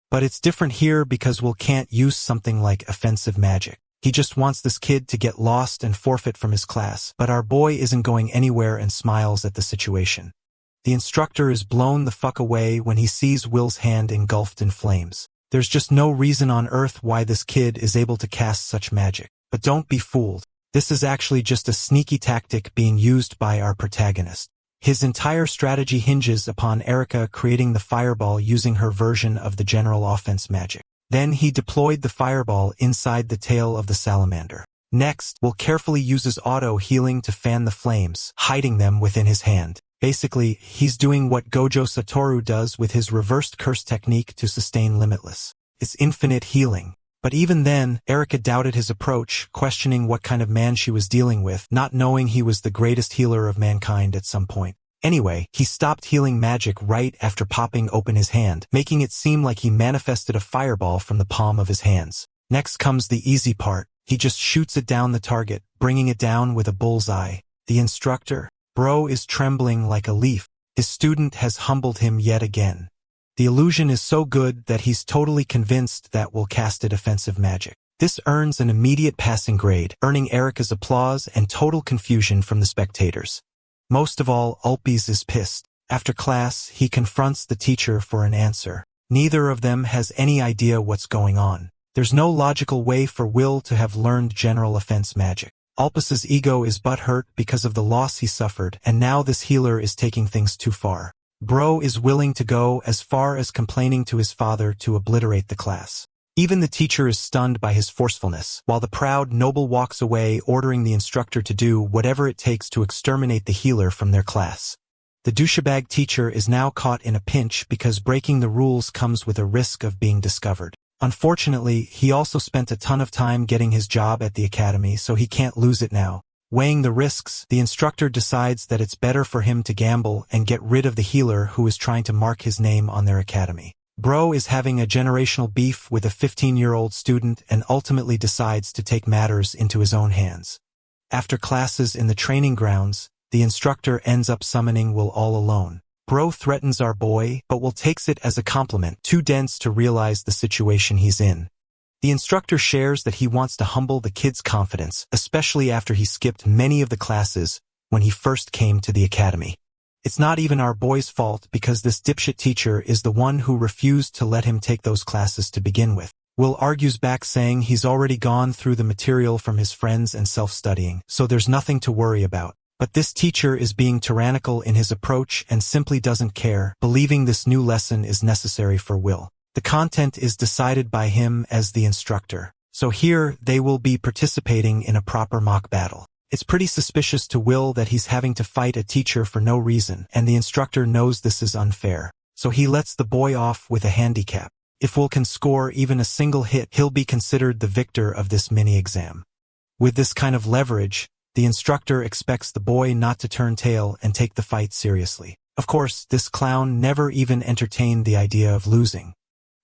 But it's different here because Will can't use something like offensive magic. He just wants this kid to get lost and forfeit from his class, but our boy isn't going anywhere and smiles at the situation. The instructor is blown the fuck away when he sees Will's hand engulfed in flames. There's just no reason on earth why this kid is able to cast such magic. But don't be fooled. This is actually just a sneaky tactic being used by our protagonist. His entire strategy hinges upon Erica creating the fireball using her version of the general offense magic. Then he deployed the fireball inside the tail of the salamander. Next, Will carefully uses auto-healing to fan the flames, hiding them within his hand. Basically, he's doing what Gojo Satoru does with his reversed curse technique to sustain Limitless. It's infinite healing. But even then, Erica doubted his approach, questioning what kind of man she was dealing with, not knowing he was the greatest healer of mankind at some point. Anyway, he stopped healing magic right after popping open his hand, making it seem like he manifested a fireball from the palm of his hands. Next comes the easy part. He just shoots it down the target, bringing it down with a bullseye. The instructor, bro, is trembling like a leaf. His student has humbled him yet again. The illusion is so good that he's totally convinced that Will cast a defensive magic. This earns an immediate passing grade, earning Erica's applause and total confusion from the spectators. Most of all, Ulpies is pissed. After class, he confronts the teacher for an answer. Neither of them has any idea what's going on. There's no logical way for Will to have learned general offense magic. Ulpis's ego is butthurt because of the loss he suffered, and now this healer is taking things too far. Bro is willing to go as far as complaining to his father to obliterate the class. Even the teacher is stunned by his forcefulness, while the proud noble walks away ordering the instructor to do whatever it takes to exterminate the healer from their class. The douchebag teacher is now caught in a pinch because breaking the rules comes with a risk of being discovered. Unfortunately, he also spent a ton of time getting his job at the academy, so he can't lose it now. Weighing the risks, the instructor decides that it's better for him to gamble and get rid of the healer who is trying to mark his name on their academy. Bro is having a generational beef with a 15-year-old student and ultimately decides to take matters into his own hands. After classes in the training grounds, the instructor ends up summoning Will all alone. Bro threatens our boy, but Will takes it as a compliment, too dense to realize the situation he's in. The instructor shares that he wants to humble the kid's confidence, especially after he skipped many of the classes when he first came to the academy. It's not even our boy's fault because this dipshit teacher is the one who refused to let him take those classes to begin with. Will argues back saying he's already gone through the material from his friends and self-studying, so there's nothing to worry about. But this teacher is being tyrannical in his approach and simply doesn't care, believing this new lesson is necessary for Will. The content is decided by him as the instructor, so here they will be participating in a proper mock battle. It's pretty suspicious to Will that he's having to fight a teacher for no reason, and the instructor knows this is unfair, so he lets the boy off with a handicap. If Will can score even a single hit, he'll be considered the victor of this mini-exam. With this kind of leverage, the instructor expects the boy not to turn tail and take the fight seriously. Of course, this clown never even entertained the idea of losing.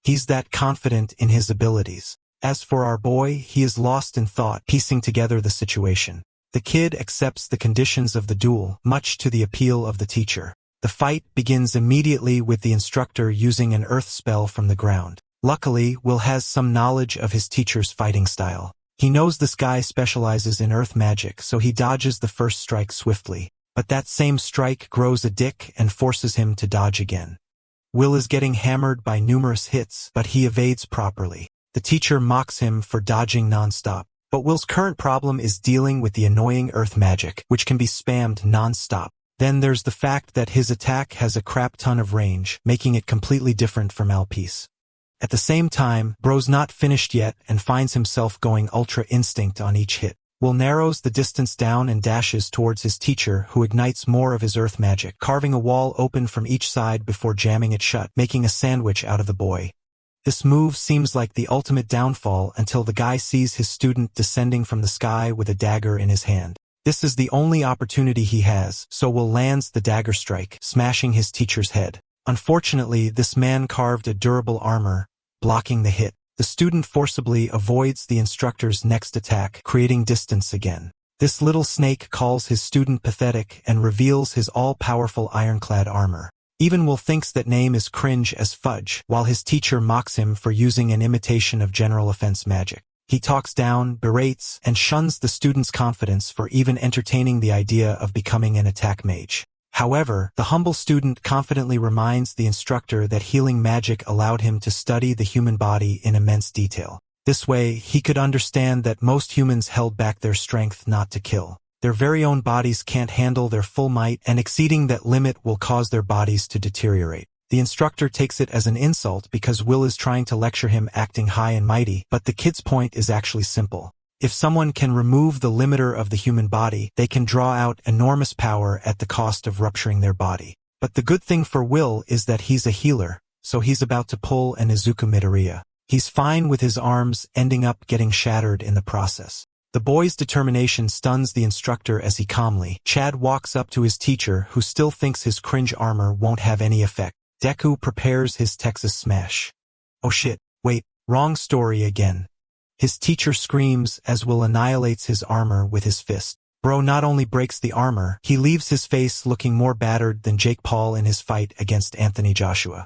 He's that confident in his abilities. As for our boy, he is lost in thought, piecing together the situation. The kid accepts the conditions of the duel, much to the appeal of the teacher. The fight begins immediately with the instructor using an earth spell from the ground. Luckily, Will has some knowledge of his teacher's fighting style. He knows this guy specializes in earth magic, so he dodges the first strike swiftly. But that same strike grows a dick and forces him to dodge again. Will is getting hammered by numerous hits, but he evades properly. The teacher mocks him for dodging non-stop. But Will's current problem is dealing with the annoying earth magic, which can be spammed non-stop. Then there's the fact that his attack has a crap ton of range, making it completely different from Alpice. At the same time, Bro's not finished yet and finds himself going Ultra Instinct on each hit. Will narrows the distance down and dashes towards his teacher, who ignites more of his earth magic, carving a wall open from each side before jamming it shut, making a sandwich out of the boy. This move seems like the ultimate downfall until the guy sees his student descending from the sky with a dagger in his hand. This is the only opportunity he has, so Will lands the dagger strike, smashing his teacher's head. Unfortunately, this man carved a durable armor, blocking the hit. The student forcibly avoids the instructor's next attack, creating distance again. This little snake calls his student pathetic and reveals his all-powerful ironclad armor. Even Will thinks that name is cringe as fudge, while his teacher mocks him for using an imitation of general offense magic. He talks down, berates, and shuns the student's confidence for even entertaining the idea of becoming an attack mage. However, the humble student confidently reminds the instructor that healing magic allowed him to study the human body in immense detail. This way, he could understand that most humans held back their strength not to kill. Their very own bodies can't handle their full might, and exceeding that limit will cause their bodies to deteriorate. The instructor takes it as an insult because Will is trying to lecture him acting high and mighty, but the kid's point is actually simple. If someone can remove the limiter of the human body, they can draw out enormous power at the cost of rupturing their body. But the good thing for Will is that he's a healer, so he's about to pull an Izuku Midoriya. He's fine with his arms ending up getting shattered in the process. The boy's determination stuns the instructor as he calmly. Chad walks up to his teacher, who still thinks his cringe armor won't have any effect. Deku prepares his Texas smash. Oh shit, wait, wrong story again. His teacher screams as Will annihilates his armor with his fist. Bro not only breaks the armor, he leaves his face looking more battered than Jake Paul in his fight against Anthony Joshua.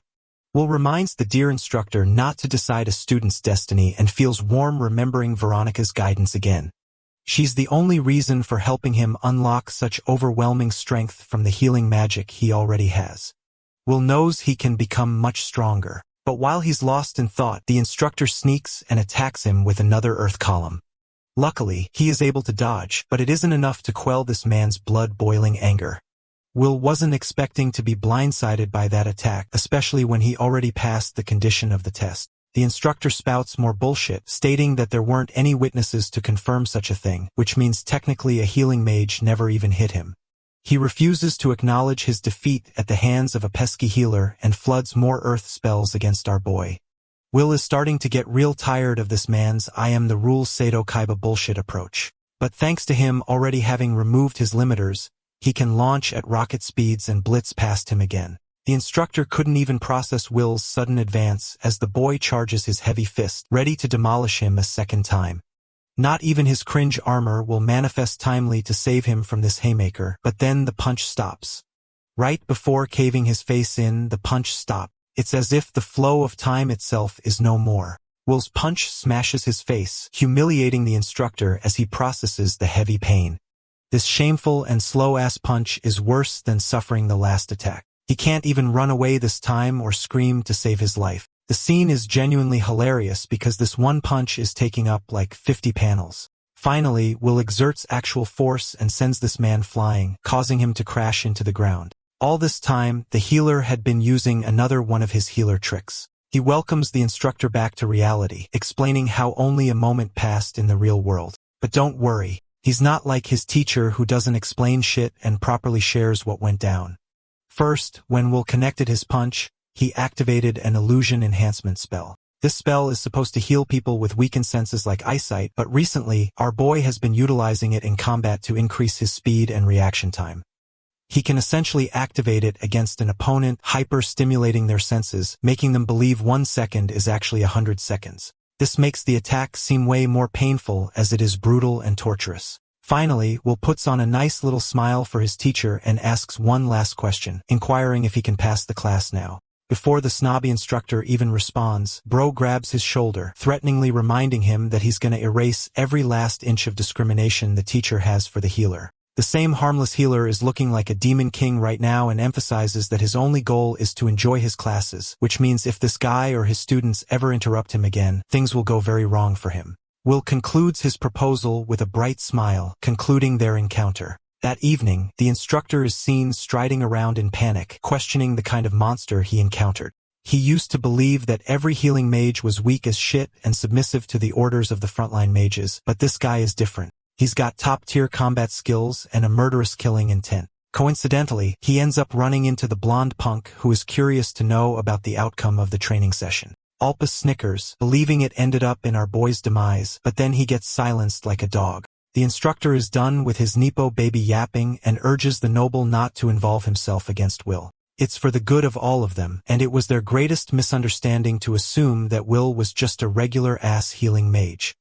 Will reminds the dear instructor not to decide a student's destiny and feels warm remembering Veronica's guidance again. She's the only reason for helping him unlock such overwhelming strength from the healing magic he already has. Will knows he can become much stronger, but while he's lost in thought, the instructor sneaks and attacks him with another earth column. Luckily, he is able to dodge, but it isn't enough to quell this man's blood-boiling anger. Will wasn't expecting to be blindsided by that attack, especially when he already passed the condition of the test. The instructor spouts more bullshit, stating that there weren't any witnesses to confirm such a thing, which means technically a healing mage never even hit him. He refuses to acknowledge his defeat at the hands of a pesky healer and floods more earth spells against our boy. Will is starting to get real tired of this man's I am the rules Seto Kaiba bullshit approach. But thanks to him already having removed his limiters, he can launch at rocket speeds and blitz past him again. The instructor couldn't even process Will's sudden advance as the boy charges his heavy fist, ready to demolish him a second time. Not even his cringe armor will manifest timely to save him from this haymaker, but then the punch stops. Right before caving his face in, the punch stopped. It's as if the flow of time itself is no more. Will's punch smashes his face, humiliating the instructor as he processes the heavy pain. This shameful and slow-ass punch is worse than suffering the last attack. He can't even run away this time or scream to save his life. The scene is genuinely hilarious because this one punch is taking up like 50 panels. Finally, Will exerts actual force and sends this man flying, causing him to crash into the ground. All this time, the healer had been using another one of his healer tricks. He welcomes the instructor back to reality, explaining how only a moment passed in the real world. But don't worry, he's not like his teacher who doesn't explain shit and properly shares what went down. First, when Will connected his punch, he activated an illusion enhancement spell. This spell is supposed to heal people with weakened senses like eyesight, but recently, our boy has been utilizing it in combat to increase his speed and reaction time. He can essentially activate it against an opponent, hyper-stimulating their senses, making them believe 1 second is actually 100 seconds. This makes the attack seem way more painful as it is brutal and torturous. Finally, Will puts on a nice little smile for his teacher and asks one last question, inquiring if he can pass the class now. Before the snobby instructor even responds, Bro grabs his shoulder, threateningly reminding him that he's gonna erase every last inch of discrimination the teacher has for the healer. The same harmless healer is looking like a demon king right now and emphasizes that his only goal is to enjoy his classes, which means if this guy or his students ever interrupt him again, things will go very wrong for him. Will concludes his proposal with a bright smile, concluding their encounter. That evening, the instructor is seen striding around in panic, questioning the kind of monster he encountered. He used to believe that every healing mage was weak as shit and submissive to the orders of the frontline mages, but this guy is different. He's got top-tier combat skills and a murderous killing intent. Coincidentally, he ends up running into the blonde punk who is curious to know about the outcome of the training session. Alpus snickers, believing it ended up in our boy's demise, but then he gets silenced like a dog. The instructor is done with his Nepo baby yapping and urges the noble not to involve himself against Will. It's for the good of all of them, and it was their greatest misunderstanding to assume that Will was just a regular-ass healing mage.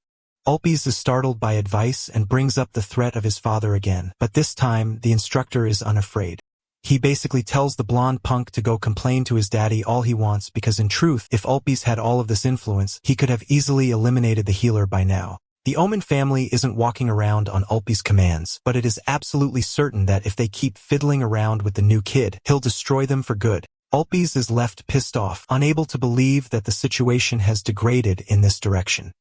Ulpes is startled by advice and brings up the threat of his father again, but this time the instructor is unafraid. He basically tells the blonde punk to go complain to his daddy all he wants because in truth, if Ulpis had all of this influence, he could have easily eliminated the healer by now. The Omen family isn't walking around on Ulpi's commands, but it is absolutely certain that if they keep fiddling around with the new kid, he'll destroy them for good. Ulpis is left pissed off, unable to believe that the situation has degraded in this direction.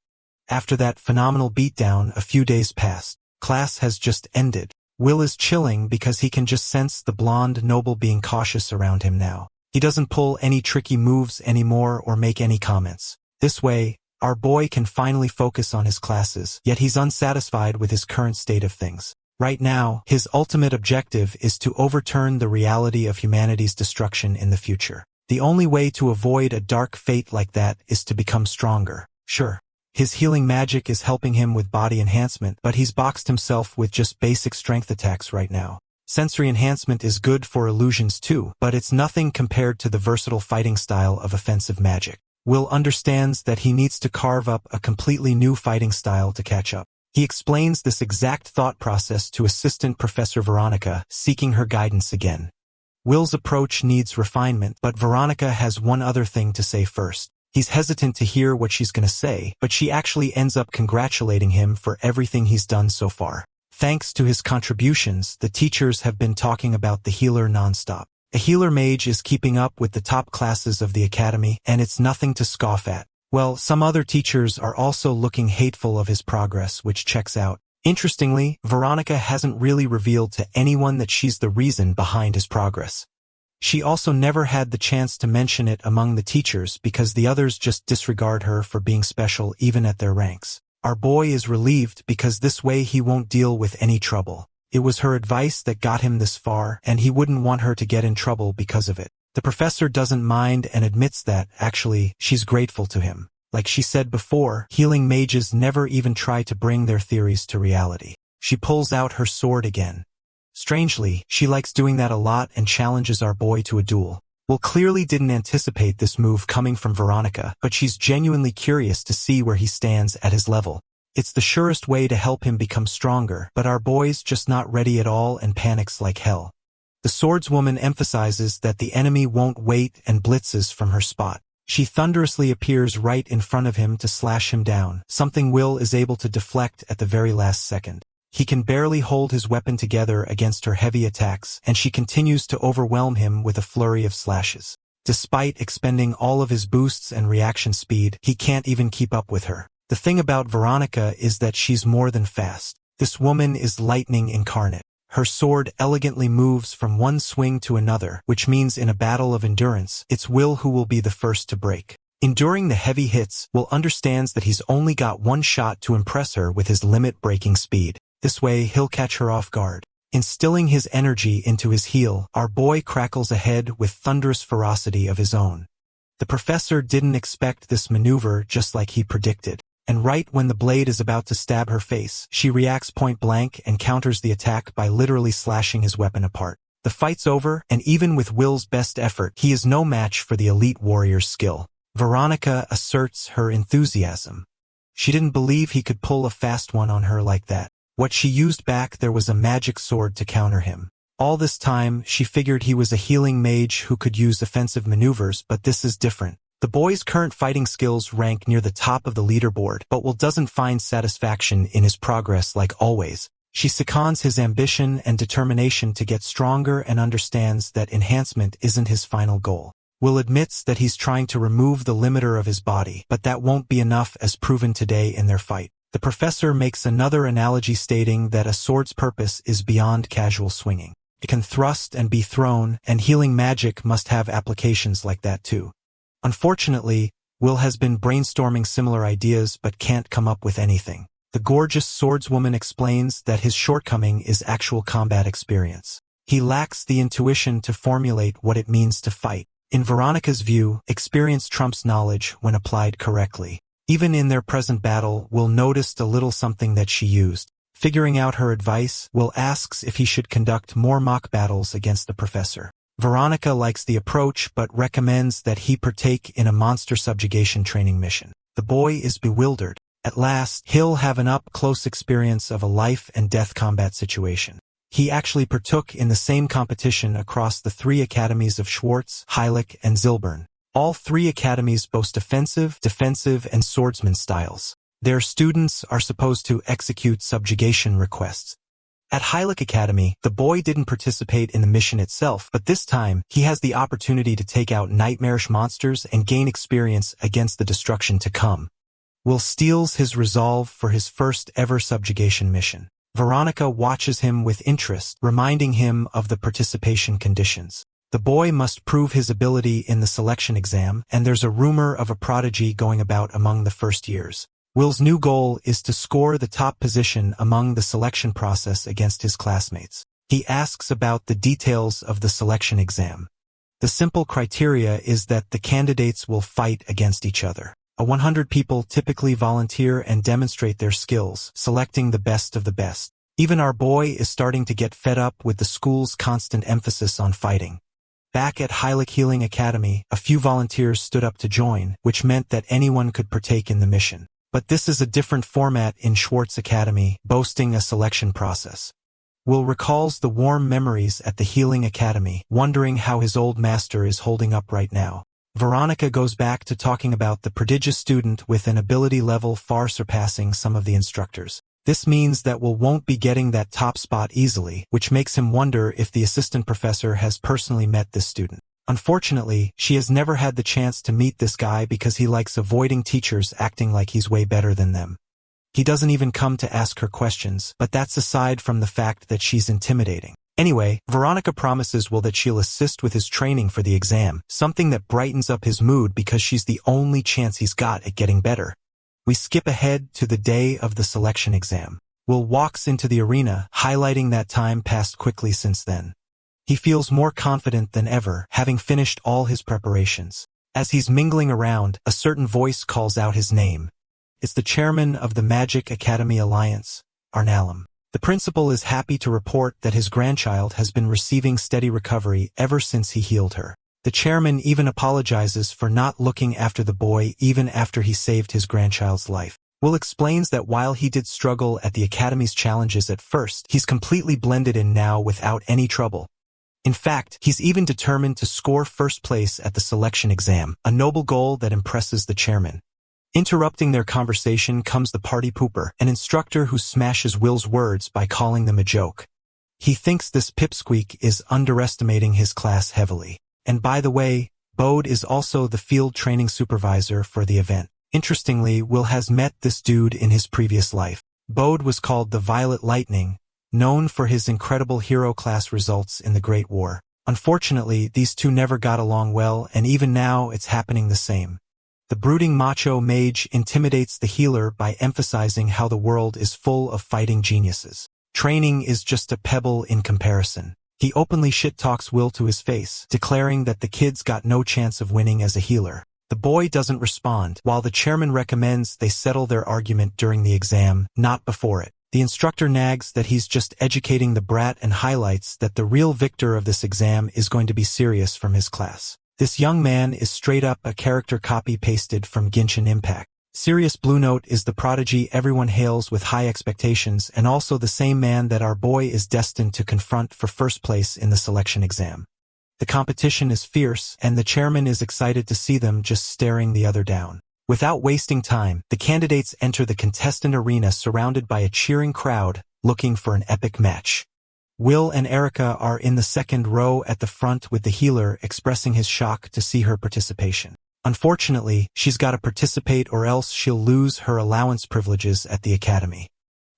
After that phenomenal beatdown, a few days passed. Class has just ended. Will is chilling because he can just sense the blonde noble being cautious around him now. He doesn't pull any tricky moves anymore or make any comments. This way, our boy can finally focus on his classes, yet he's unsatisfied with his current state of things. Right now, his ultimate objective is to overturn the reality of humanity's destruction in the future. The only way to avoid a dark fate like that is to become stronger. Sure, his healing magic is helping him with body enhancement, but he's boxed himself with just basic strength attacks right now. Sensory enhancement is good for illusions too, but it's nothing compared to the versatile fighting style of offensive magic. Will understands that he needs to carve up a completely new fighting style to catch up. He explains this exact thought process to assistant Professor Veronica, seeking her guidance again. Will's approach needs refinement, but Veronica has one other thing to say first. He's hesitant to hear what she's gonna say, but she actually ends up congratulating him for everything he's done so far. Thanks to his contributions, the teachers have been talking about the healer nonstop. A healer mage is keeping up with the top classes of the academy, and it's nothing to scoff at. Well, some other teachers are also looking hateful of his progress, which checks out. Interestingly, Veronica hasn't really revealed to anyone that she's the reason behind his progress. She also never had the chance to mention it among the teachers because the others just disregard her for being special even at their ranks. Our boy is relieved because this way he won't deal with any trouble. It was her advice that got him this far, and he wouldn't want her to get in trouble because of it. The professor doesn't mind and admits that, actually, she's grateful to him. Like she said before, healing mages never even try to bring their theories to reality. She pulls out her sword again. Strangely, she likes doing that a lot and challenges our boy to a duel. Will clearly didn't anticipate this move coming from Veronica, but she's genuinely curious to see where he stands at his level. It's the surest way to help him become stronger, but our boy's just not ready at all and panics like hell. The swordswoman emphasizes that the enemy won't wait and blitzes from her spot. She thunderously appears right in front of him to slash him down, something Will is able to deflect at the very last second. He can barely hold his weapon together against her heavy attacks, and she continues to overwhelm him with a flurry of slashes. Despite expending all of his boosts and reaction speed, he can't even keep up with her. The thing about Veronica is that she's more than fast. This woman is lightning incarnate. Her sword elegantly moves from one swing to another, which means in a battle of endurance, it's Will who will be the first to break. Enduring the heavy hits, Will understands that he's only got one shot to impress her with his limit-breaking speed. This way, he'll catch her off guard. Instilling his energy into his heel, our boy crackles ahead with thunderous ferocity of his own. The professor didn't expect this maneuver just like he predicted. And right when the blade is about to stab her face, she reacts point blank and counters the attack by literally slashing his weapon apart. The fight's over, and even with Will's best effort, he is no match for the elite warrior's skill. Veronica asserts her enthusiasm. She didn't believe he could pull a fast one on her like that. What she used back there was a magic sword to counter him. All this time, she figured he was a healing mage who could use offensive maneuvers, but this is different. The boy's current fighting skills rank near the top of the leaderboard, but Will doesn't find satisfaction in his progress like always. She seconds his ambition and determination to get stronger and understands that enhancement isn't his final goal. Will admits that he's trying to remove the limiter of his body, but that won't be enough as proven today in their fight. The professor makes another analogy stating that a sword's purpose is beyond casual swinging. It can thrust and be thrown, and healing magic must have applications like that too. Unfortunately, Will has been brainstorming similar ideas but can't come up with anything. The gorgeous swordswoman explains that his shortcoming is actual combat experience. He lacks the intuition to formulate what it means to fight. In Veronica's view, experience trumps knowledge when applied correctly. Even in their present battle, Will noticed a little something that she used. Figuring out her advice, Will asks if he should conduct more mock battles against the professor. Veronica likes the approach but recommends that he partake in a monster subjugation training mission. The boy is bewildered. At last, he'll have an up-close experience of a life-and-death combat situation. He actually partook in the same competition across the three academies of Schwartz, Heilig, and Zilbern. All three academies boast offensive, defensive, and swordsman styles. Their students are supposed to execute subjugation requests. At Heilig Academy, the boy didn't participate in the mission itself, but this time, he has the opportunity to take out nightmarish monsters and gain experience against the destruction to come. Will steels his resolve for his first ever subjugation mission. Veronica watches him with interest, reminding him of the participation conditions. The boy must prove his ability in the selection exam, and there's a rumor of a prodigy going about among the first years. Will's new goal is to score the top position among the selection process against his classmates. He asks about the details of the selection exam. The simple criteria is that the candidates will fight against each other. 100 people typically volunteer and demonstrate their skills, selecting the best of the best. Even our boy is starting to get fed up with the school's constant emphasis on fighting. Back at Heilig Healing Academy, a few volunteers stood up to join, which meant that anyone could partake in the mission. But this is a different format in Schwartz Academy, boasting a selection process. Will recalls the warm memories at the Healing Academy, wondering how his old master is holding up right now. Veronica goes back to talking about the prodigious student with an ability level far surpassing some of the instructors. This means that Will won't be getting that top spot easily, which makes him wonder if the assistant professor has personally met this student. Unfortunately, she has never had the chance to meet this guy because he likes avoiding teachers acting like he's way better than them. He doesn't even come to ask her questions, but that's aside from the fact that she's intimidating. Anyway, Veronica promises Will that she'll assist with his training for the exam, something that brightens up his mood because she's the only chance he's got at getting better. We skip ahead to the day of the selection exam. Will walks into the arena, highlighting that time passed quickly since then. He feels more confident than ever, having finished all his preparations. As he's mingling around, a certain voice calls out his name. It's the chairman of the Magic Academy Alliance, Arnalim. The principal is happy to report that his grandchild has been receiving steady recovery ever since he healed her. The chairman even apologizes for not looking after the boy even after he saved his grandchild's life. Will explains that while he did struggle at the academy's challenges at first, he's completely blended in now without any trouble. In fact, he's even determined to score first place at the selection exam, a noble goal that impresses the chairman. Interrupting their conversation comes the party pooper, an instructor who smashes Will's words by calling them a joke. He thinks this pipsqueak is underestimating his class heavily. And by the way, Bode is also the field training supervisor for the event. Interestingly, Will has met this dude in his previous life. Bode was called the Violet Lightning, known for his incredible hero class results in the Great War. Unfortunately, these two never got along well, and even now it's happening the same. The brooding macho mage intimidates the healer by emphasizing how the world is full of fighting geniuses. Training is just a pebble in comparison. He openly shit-talks Will to his face, declaring that the kid's got no chance of winning as a healer. The boy doesn't respond, while the chairman recommends they settle their argument during the exam, not before it. The instructor nags that he's just educating the brat and highlights that the real victor of this exam is going to be Sirius from his class. This young man is straight up a character copy-pasted from Genshin Impact. Sirius Bluenote is the prodigy everyone hails with high expectations and also the same man that our boy is destined to confront for first place in the selection exam. The competition is fierce, and the chairman is excited to see them just staring the other down. Without wasting time, the candidates enter the contestant arena surrounded by a cheering crowd, looking for an epic match. Will and Erica are in the second row at the front with the healer expressing his shock to see her participation. Unfortunately, she's got to participate or else she'll lose her allowance privileges at the academy.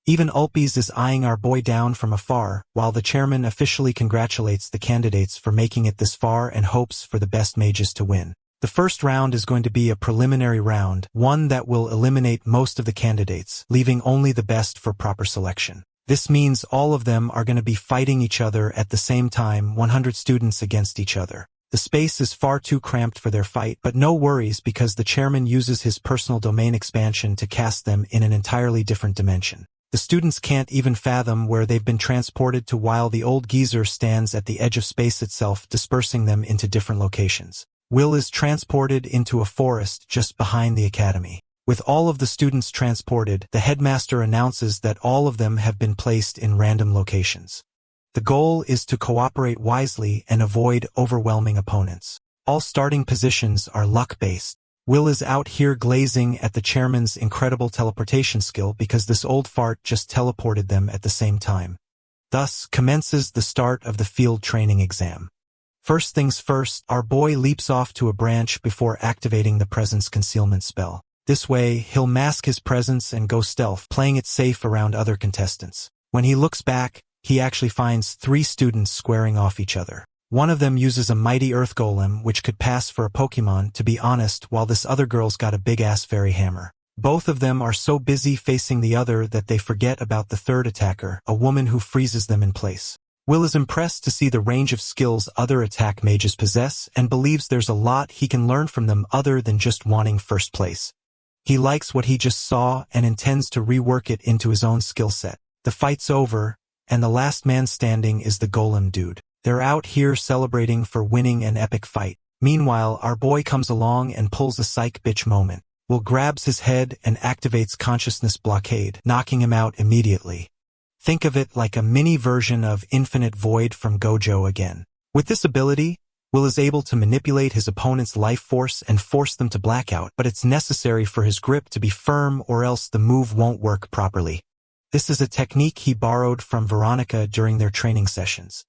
Even Ulpies is eyeing our boy down from afar, while the chairman officially congratulates the candidates for making it this far and hopes for the best mages to win. The first round is going to be a preliminary round, one that will eliminate most of the candidates, leaving only the best for proper selection. This means all of them are going to be fighting each other at the same time, 100 students against each other. The space is far too cramped for their fight, but no worries because the chairman uses his personal domain expansion to cast them in an entirely different dimension. The students can't even fathom where they've been transported to while the old geezer stands at the edge of space itself, dispersing them into different locations. Will is transported into a forest just behind the academy. With all of the students transported, the headmaster announces that all of them have been placed in random locations. The goal is to cooperate wisely and avoid overwhelming opponents. All starting positions are luck-based. Will is out here glazing at the chairman's incredible teleportation skill because this old fart just teleported them at the same time. Thus commences the start of the field training exam. First things first, our boy leaps off to a branch before activating the presence concealment spell. This way, he'll mask his presence and go stealth, playing it safe around other contestants. When he looks back, he actually finds 3 students squaring off each other. One of them uses a mighty earth golem which could pass for a Pokemon, to be honest, while this other girl's got a big-ass fairy hammer. Both of them are so busy facing the other that they forget about the third attacker, a woman who freezes them in place. Will is impressed to see the range of skills other attack mages possess and believes there's a lot he can learn from them other than just wanting first place. He likes what he just saw and intends to rework it into his own skill set. The fight's over, and the last man standing is the golem dude. They're out here celebrating for winning an epic fight. Meanwhile, our boy comes along and pulls a psych bitch moment. Will grabs his head and activates consciousness blockade, knocking him out immediately. Think of it like a mini version of Infinite Void from Gojo again. With this ability, Will is able to manipulate his opponent's life force and force them to blackout, but it's necessary for his grip to be firm or else the move won't work properly. This is a technique he borrowed from Veronica during their training sessions.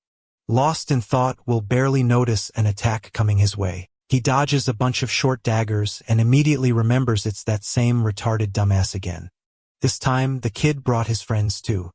Lost in thought, Will barely notice an attack coming his way. He dodges a bunch of short daggers and immediately remembers it's that same retarded dumbass again. This time, the kid brought his friends too.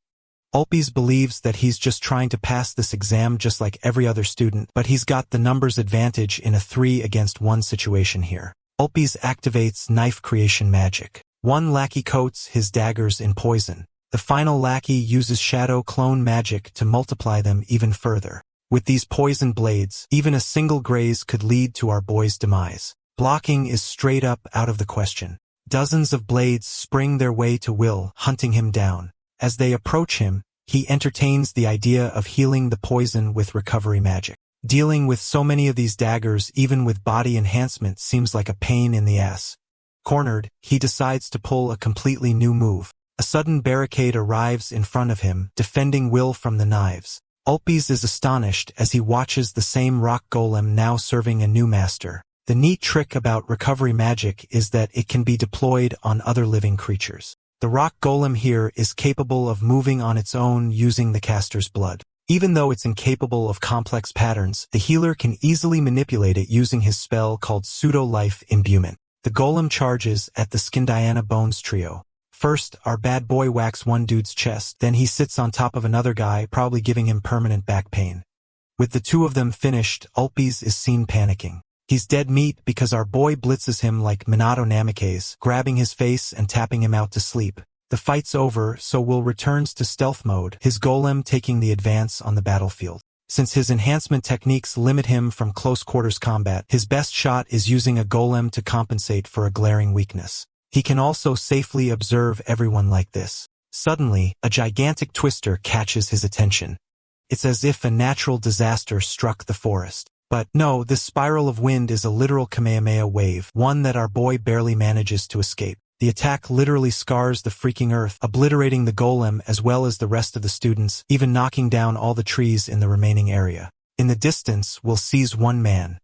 Ulpis believes that he's just trying to pass this exam just like every other student, but he's got the numbers advantage in a 3-against-1 situation here. Ulpis activates knife creation magic. One lackey coats his daggers in poison. The final lackey uses shadow clone magic to multiply them even further. With these poison blades, even a single graze could lead to our boy's demise. Blocking is straight up out of the question. Dozens of blades spring their way to Will, hunting him down. As they approach him, he entertains the idea of healing the poison with recovery magic. Dealing with so many of these daggers, even with body enhancement, seems like a pain in the ass. Cornered, he decides to pull a completely new move. A sudden barricade arrives in front of him, defending Will from the knives. Ulpis is astonished as he watches the same rock golem now serving a new master. The neat trick about recovery magic is that it can be deployed on other living creatures. The rock golem here is capable of moving on its own using the caster's blood. Even though it's incapable of complex patterns, the healer can easily manipulate it using his spell called Pseudo-Life Imbuement. The golem charges at the Skindiana Bones trio. First, our bad boy whacks one dude's chest, then he sits on top of another guy, probably giving him permanent back pain. With the two of them finished, Ulpis is seen panicking. He's dead meat because our boy blitzes him like Minato Namikaze, grabbing his face and tapping him out to sleep. The fight's over, so Will returns to stealth mode, his golem taking the advance on the battlefield. Since his enhancement techniques limit him from close quarters combat, his best shot is using a golem to compensate for a glaring weakness. He can also safely observe everyone like this. Suddenly, a gigantic twister catches his attention. It's as if a natural disaster struck the forest. But no, this spiral of wind is a literal Kamehameha wave, one that our boy barely manages to escape. The attack literally scars the freaking earth, obliterating the golem as well as the rest of the students, even knocking down all the trees in the remaining area. In the distance, Will sees one man.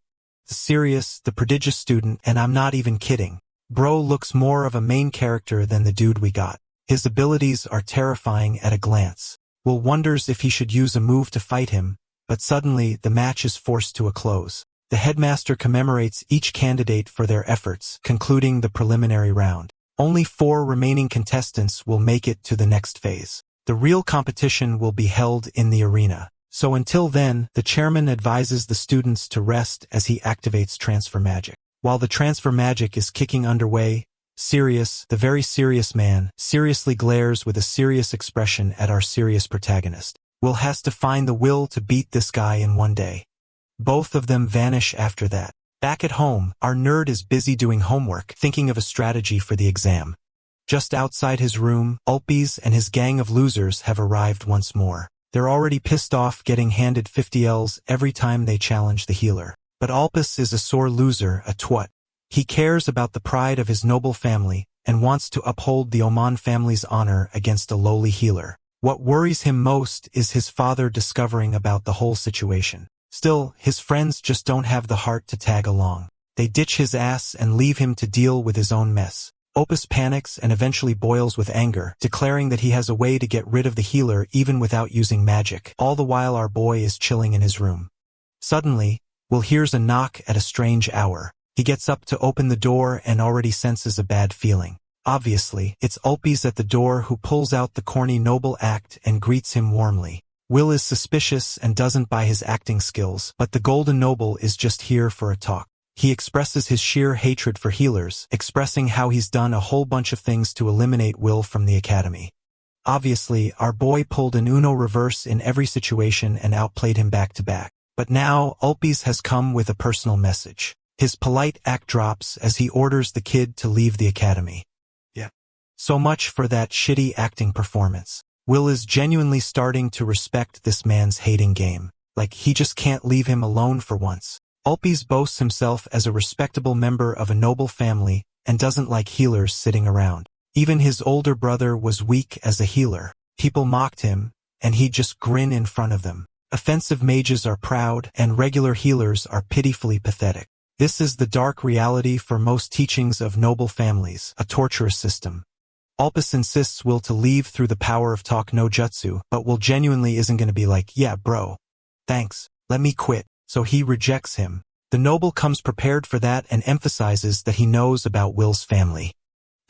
The serious, the prodigious student, and I'm not even kidding. Bro looks more of a main character than the dude we got. His abilities are terrifying at a glance. Will wonders if he should use a move to fight him, but suddenly the match is forced to a close. The headmaster commemorates each candidate for their efforts, concluding the preliminary round. Only 4 remaining contestants will make it to the next phase. The real competition will be held in the arena. So until then, the chairman advises the students to rest as he activates transfer magic. While the transfer magic is kicking underway, Sirius, the very serious man, seriously glares with a serious expression at our serious protagonist. Will has to find the will to beat this guy in one day. Both of them vanish after that. Back at home, our nerd is busy doing homework, thinking of a strategy for the exam. Just outside his room, Ulpis and his gang of losers have arrived once more. They're already pissed off getting handed 50 Ls every time they challenge the healer. But Ulpis is a sore loser, a twat. He cares about the pride of his noble family and wants to uphold the Oman family's honor against a lowly healer. What worries him most is his father discovering about the whole situation. Still, his friends just don't have the heart to tag along. They ditch his ass and leave him to deal with his own mess. Opus panics and eventually boils with anger, declaring that he has a way to get rid of the healer even without using magic. All the while our boy is chilling in his room. Suddenly, Will hears a knock at a strange hour. He gets up to open the door and already senses a bad feeling. Obviously, it's Ulpi's at the door who pulls out the corny noble act and greets him warmly. Will is suspicious and doesn't buy his acting skills, but the golden noble is just here for a talk. He expresses his sheer hatred for healers, expressing how he's done a whole bunch of things to eliminate Will from the academy. Obviously, our boy pulled an Uno reverse in every situation and outplayed him back to back. But now, Ulpi's has come with a personal message. His polite act drops as he orders the kid to leave the academy. So much for that shitty acting performance. Will is genuinely starting to respect this man's hating game. Like, he just can't leave him alone for once. Ulpi's boasts himself as a respectable member of a noble family and doesn't like healers sitting around. Even his older brother was weak as a healer. People mocked him, and he'd just grin in front of them. Offensive mages are proud, and regular healers are pitifully pathetic. This is the dark reality for most teachings of noble families, a torturous system. Ulpis insists Will to leave through the power of talk no jutsu, but Will genuinely isn't gonna be like, yeah bro, thanks, let me quit, so he rejects him. The noble comes prepared for that and emphasizes that he knows about Will's family.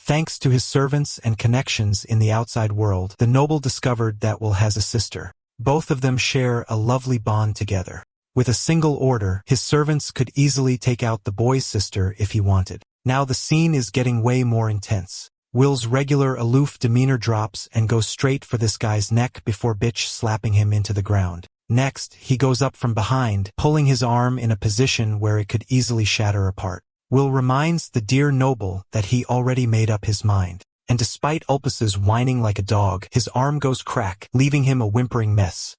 Thanks to his servants and connections in the outside world, the noble discovered that Will has a sister. Both of them share a lovely bond together. With a single order, his servants could easily take out the boy's sister if he wanted. Now the scene is getting way more intense. Will's regular aloof demeanor drops and goes straight for this guy's neck before bitch slapping him into the ground. Next, he goes up from behind, pulling his arm in a position where it could easily shatter apart. Will reminds the dear noble that he already made up his mind. And despite Ulpis's whining like a dog, his arm goes crack, leaving him a whimpering mess.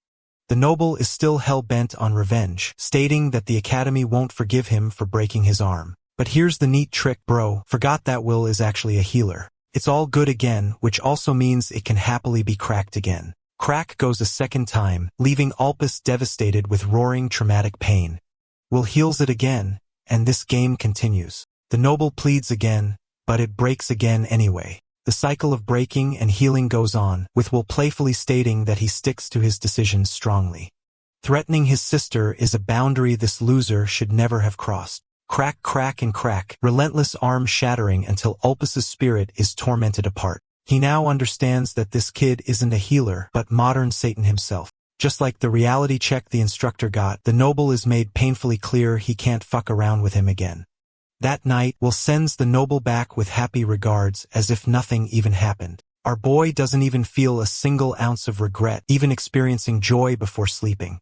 The noble is still hell-bent on revenge, stating that the academy won't forgive him for breaking his arm. But here's the neat trick, bro. Forgot that Will is actually a healer. It's all good again, which also means it can happily be cracked again. Crack goes a second time, leaving Ulpis devastated with roaring traumatic pain. Will heals it again, and this game continues. The noble pleads again, but it breaks again anyway. The cycle of breaking and healing goes on, with Will playfully stating that he sticks to his decisions strongly. Threatening his sister is a boundary this loser should never have crossed. Crack, crack, and crack, relentless arm shattering until Ulpis's spirit is tormented apart. He now understands that this kid isn't a healer, but modern Satan himself. Just like the reality check the instructor got, the noble is made painfully clear he can't fuck around with him again. That night, Will sends the noble back with happy regards as if nothing even happened. Our boy doesn't even feel a single ounce of regret, even experiencing joy before sleeping.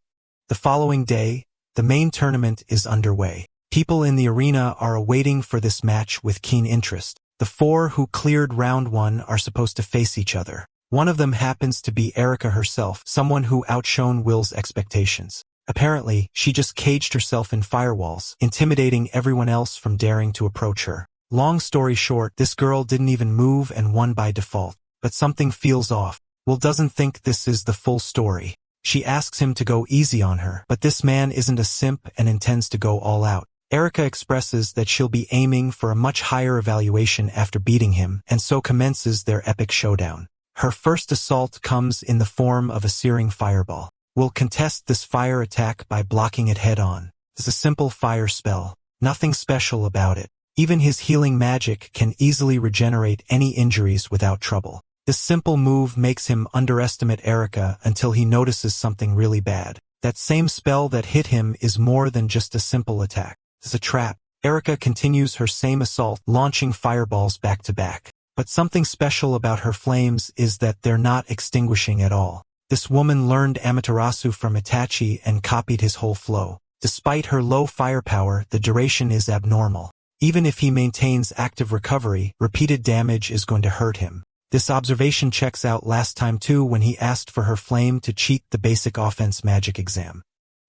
The following day, the main tournament is underway. People in the arena are awaiting for this match with keen interest. The four who cleared round 1 are supposed to face each other. One of them happens to be Erica herself, someone who outshone Will's expectations. Apparently, she just caged herself in firewalls, intimidating everyone else from daring to approach her. Long story short, this girl didn't even move and won by default. But something feels off. Will doesn't think this is the full story. She asks him to go easy on her, but this man isn't a simp and intends to go all out. Erica expresses that she'll be aiming for a much higher evaluation after beating him, and so commences their epic showdown. Her first assault comes in the form of a searing fireball. Will contest this fire attack by blocking it head-on. It's a simple fire spell. Nothing special about it. Even his healing magic can easily regenerate any injuries without trouble. This simple move makes him underestimate Erica until he notices something really bad. That same spell that hit him is more than just a simple attack. It's a trap. Erica continues her same assault, launching fireballs back to back. But something special about her flames is that they're not extinguishing at all. This woman learned Amaterasu from Itachi and copied his whole flow. Despite her low firepower, the duration is abnormal. Even if he maintains active recovery, repeated damage is going to hurt him. This observation checks out last time too when he asked for her flame to cheat the basic offense magic exam.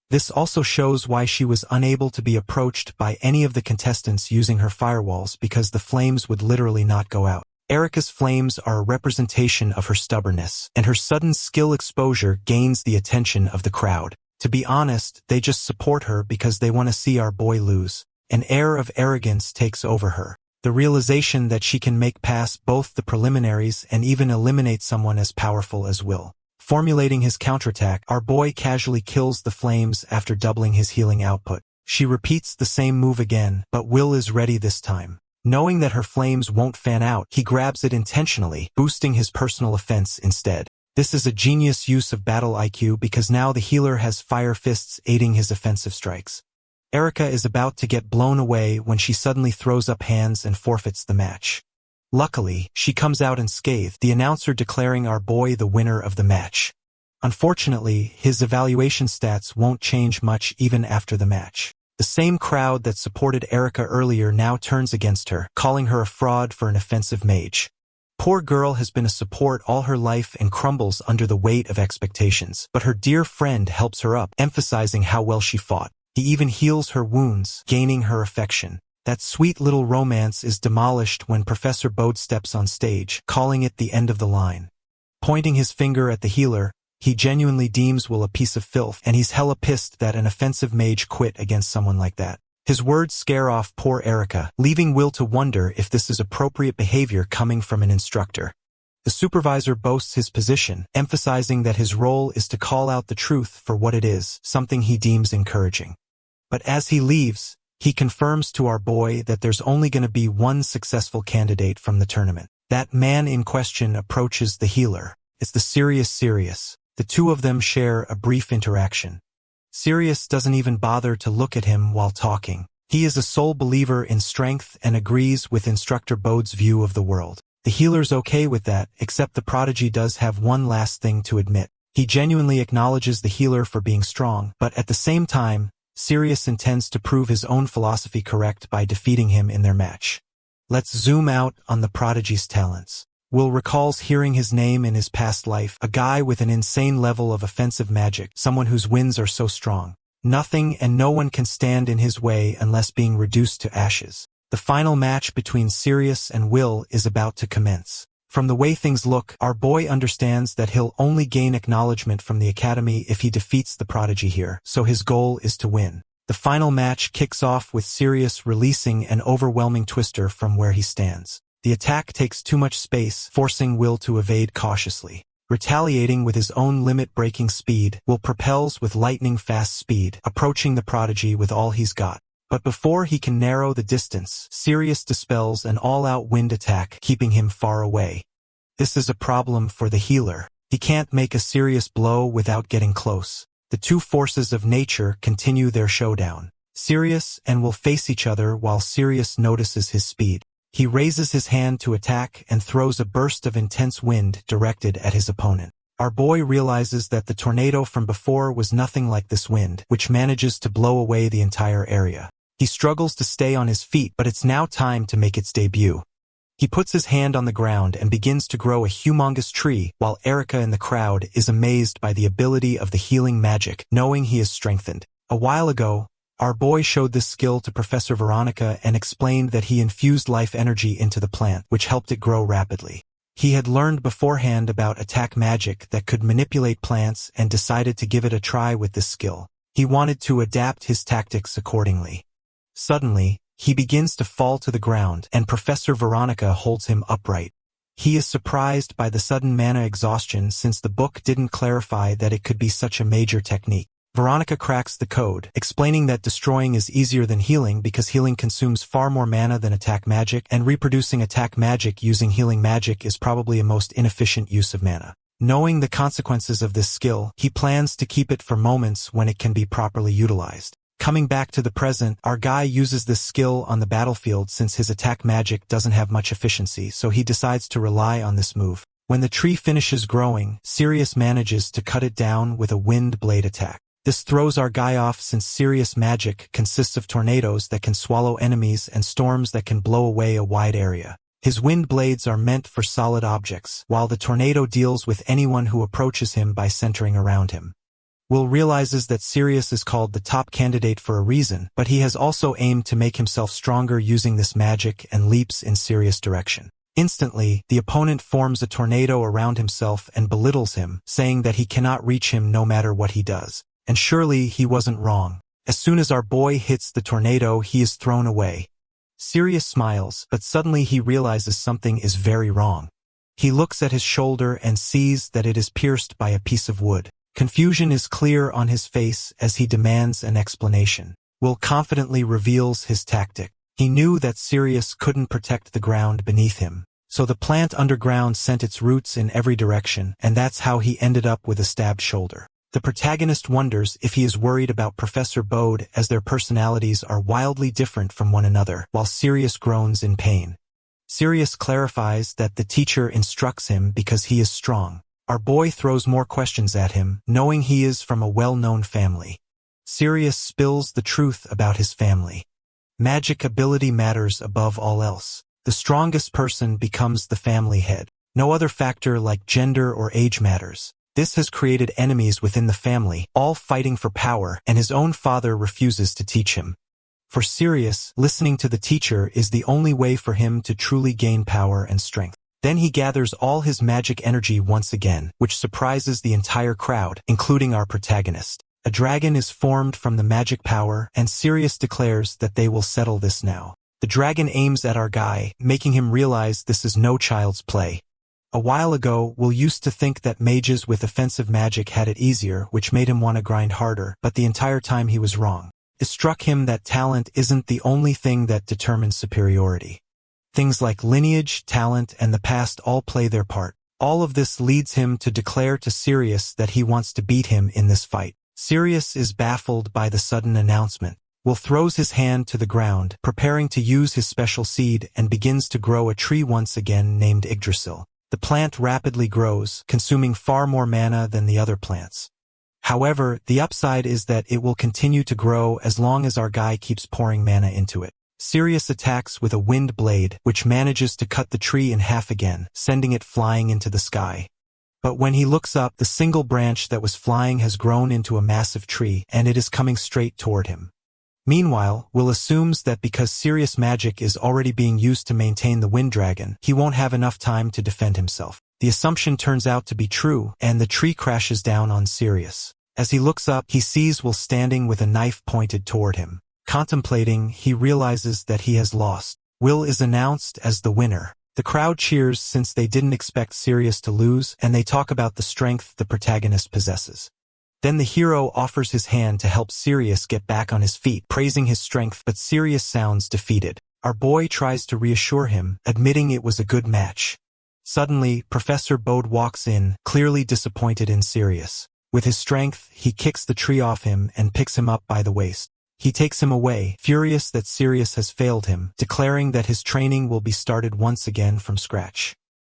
This also shows why she was unable to be approached by any of the contestants using her firewalls because the flames would literally not go out. Erica's flames are a representation of her stubbornness, and her sudden skill exposure gains the attention of the crowd. To be honest, they just support her because they want to see our boy lose. An air of arrogance takes over her. The realization that she can make past both the preliminaries and even eliminate someone as powerful as Will. Formulating his counterattack, our boy casually kills the flames after doubling his healing output. She repeats the same move again, but Will is ready this time. Knowing that her flames won't fan out, he grabs it intentionally, boosting his personal offense instead. This is a genius use of battle IQ because now the healer has fire fists aiding his offensive strikes. Erica is about to get blown away when she suddenly throws up hands and forfeits the match. Luckily, she comes out unscathed, the announcer declaring our boy the winner of the match. Unfortunately, his evaluation stats won't change much even after the match. The same crowd that supported Erica earlier now turns against her, calling her a fraud for an offensive mage. Poor girl has been a support all her life and crumbles under the weight of expectations, but her dear friend helps her up, emphasizing how well she fought. He even heals her wounds, gaining her affection. That sweet little romance is demolished when Professor Bode steps on stage, calling it the end of the line. Pointing his finger at the healer, he genuinely deems Will a piece of filth, and he's hella pissed that an offensive mage quit against someone like that. His words scare off poor Erica, leaving Will to wonder if this is appropriate behavior coming from an instructor. The supervisor boasts his position, emphasizing that his role is to call out the truth for what it is, something he deems encouraging. But as he leaves, he confirms to our boy that there's only going to be one successful candidate from the tournament. That man in question approaches the healer. It's the Sirius. The two of them share a brief interaction. Sirius doesn't even bother to look at him while talking. He is a sole believer in strength and agrees with Instructor Bode's view of the world. The healer's okay with that, except the prodigy does have one last thing to admit. He genuinely acknowledges the healer for being strong, but at the same time, Sirius intends to prove his own philosophy correct by defeating him in their match. Let's zoom out on the prodigy's talents. Will recalls hearing his name in his past life, a guy with an insane level of offensive magic, someone whose winds are so strong. Nothing and no one can stand in his way unless being reduced to ashes. The final match between Sirius and Will is about to commence. From the way things look, our boy understands that he'll only gain acknowledgement from the Academy if he defeats the prodigy here, so his goal is to win. The final match kicks off with Sirius releasing an overwhelming twister from where he stands. The attack takes too much space, forcing Will to evade cautiously. Retaliating with his own limit-breaking speed, Will propels with lightning-fast speed, approaching the prodigy with all he's got. But before he can narrow the distance, Sirius dispels an all-out wind attack, keeping him far away. This is a problem for the healer. He can't make a serious blow without getting close. The two forces of nature continue their showdown. Sirius and Will face each other while Sirius notices his speed. He raises his hand to attack and throws a burst of intense wind directed at his opponent. Our boy realizes that the tornado from before was nothing like this wind, which manages to blow away the entire area. He struggles to stay on his feet, but it's now time to make its debut. He puts his hand on the ground and begins to grow a humongous tree, while Erica in the crowd is amazed by the ability of the healing magic, knowing he is strengthened. A while ago, our boy showed this skill to Professor Veronica and explained that he infused life energy into the plant, which helped it grow rapidly. He had learned beforehand about attack magic that could manipulate plants and decided to give it a try with this skill. He wanted to adapt his tactics accordingly. Suddenly, he begins to fall to the ground, and Professor Veronica holds him upright. He is surprised by the sudden mana exhaustion since the book didn't clarify that it could be such a major technique. Veronica cracks the code, explaining that destroying is easier than healing because healing consumes far more mana than attack magic, and reproducing attack magic using healing magic is probably a most inefficient use of mana. Knowing the consequences of this skill, he plans to keep it for moments when it can be properly utilized. Coming back to the present, our guy uses this skill on the battlefield since his attack magic doesn't have much efficiency, so he decides to rely on this move. When the tree finishes growing, Sirius manages to cut it down with a wind blade attack. This throws our guy off since Sirius magic consists of tornadoes that can swallow enemies and storms that can blow away a wide area. His wind blades are meant for solid objects, while the tornado deals with anyone who approaches him by centering around him. Will realizes that Sirius is called the top candidate for a reason, but he has also aimed to make himself stronger using this magic and leaps in Sirius' direction. Instantly, the opponent forms a tornado around himself and belittles him, saying that he cannot reach him no matter what he does. And surely he wasn't wrong. As soon as our boy hits the tornado, he is thrown away. Sirius smiles, but suddenly he realizes something is very wrong. He looks at his shoulder and sees that it is pierced by a piece of wood. Confusion is clear on his face as he demands an explanation. Will confidently reveals his tactic. He knew that Sirius couldn't protect the ground beneath him, so the plant underground sent its roots in every direction, and that's how he ended up with a stabbed shoulder. The protagonist wonders if he is worried about Professor Bode, as their personalities are wildly different from one another, while Sirius groans in pain. Sirius clarifies that the teacher instructs him because he is strong. Our boy throws more questions at him, knowing he is from a well-known family. Sirius spills the truth about his family. Magic ability matters above all else. The strongest person becomes the family head. No other factor like gender or age matters. This has created enemies within the family, all fighting for power, and his own father refuses to teach him. For Sirius, listening to the teacher is the only way for him to truly gain power and strength. Then he gathers all his magic energy once again, which surprises the entire crowd, including our protagonist. A dragon is formed from the magic power, and Sirius declares that they will settle this now. The dragon aims at our guy, making him realize this is no child's play. A while ago, Will used to think that mages with offensive magic had it easier, which made him want to grind harder, but the entire time he was wrong. It struck him that talent isn't the only thing that determines superiority. Things like lineage, talent, and the past all play their part. All of this leads him to declare to Sirius that he wants to beat him in this fight. Sirius is baffled by the sudden announcement. Will throws his hand to the ground, preparing to use his special seed, and begins to grow a tree once again named Yggdrasil. The plant rapidly grows, consuming far more mana than the other plants. However, the upside is that it will continue to grow as long as our guy keeps pouring mana into it. Sirius attacks with a wind blade, which manages to cut the tree in half again, sending it flying into the sky. But when he looks up, the single branch that was flying has grown into a massive tree, and it is coming straight toward him. Meanwhile, Will assumes that because Sirius magic is already being used to maintain the wind dragon, he won't have enough time to defend himself. The assumption turns out to be true, and the tree crashes down on Sirius. As he looks up, he sees Will standing with a knife pointed toward him. Contemplating, he realizes that he has lost. Will is announced as the winner. The crowd cheers since they didn't expect Sirius to lose, and they talk about the strength the protagonist possesses. Then the hero offers his hand to help Sirius get back on his feet, praising his strength, but Sirius sounds defeated. Our boy tries to reassure him, admitting it was a good match. Suddenly, Professor Bode walks in, clearly disappointed in Sirius. With his strength, he kicks the tree off him and picks him up by the waist. He takes him away, furious that Sirius has failed him, declaring that his training will be started once again from scratch.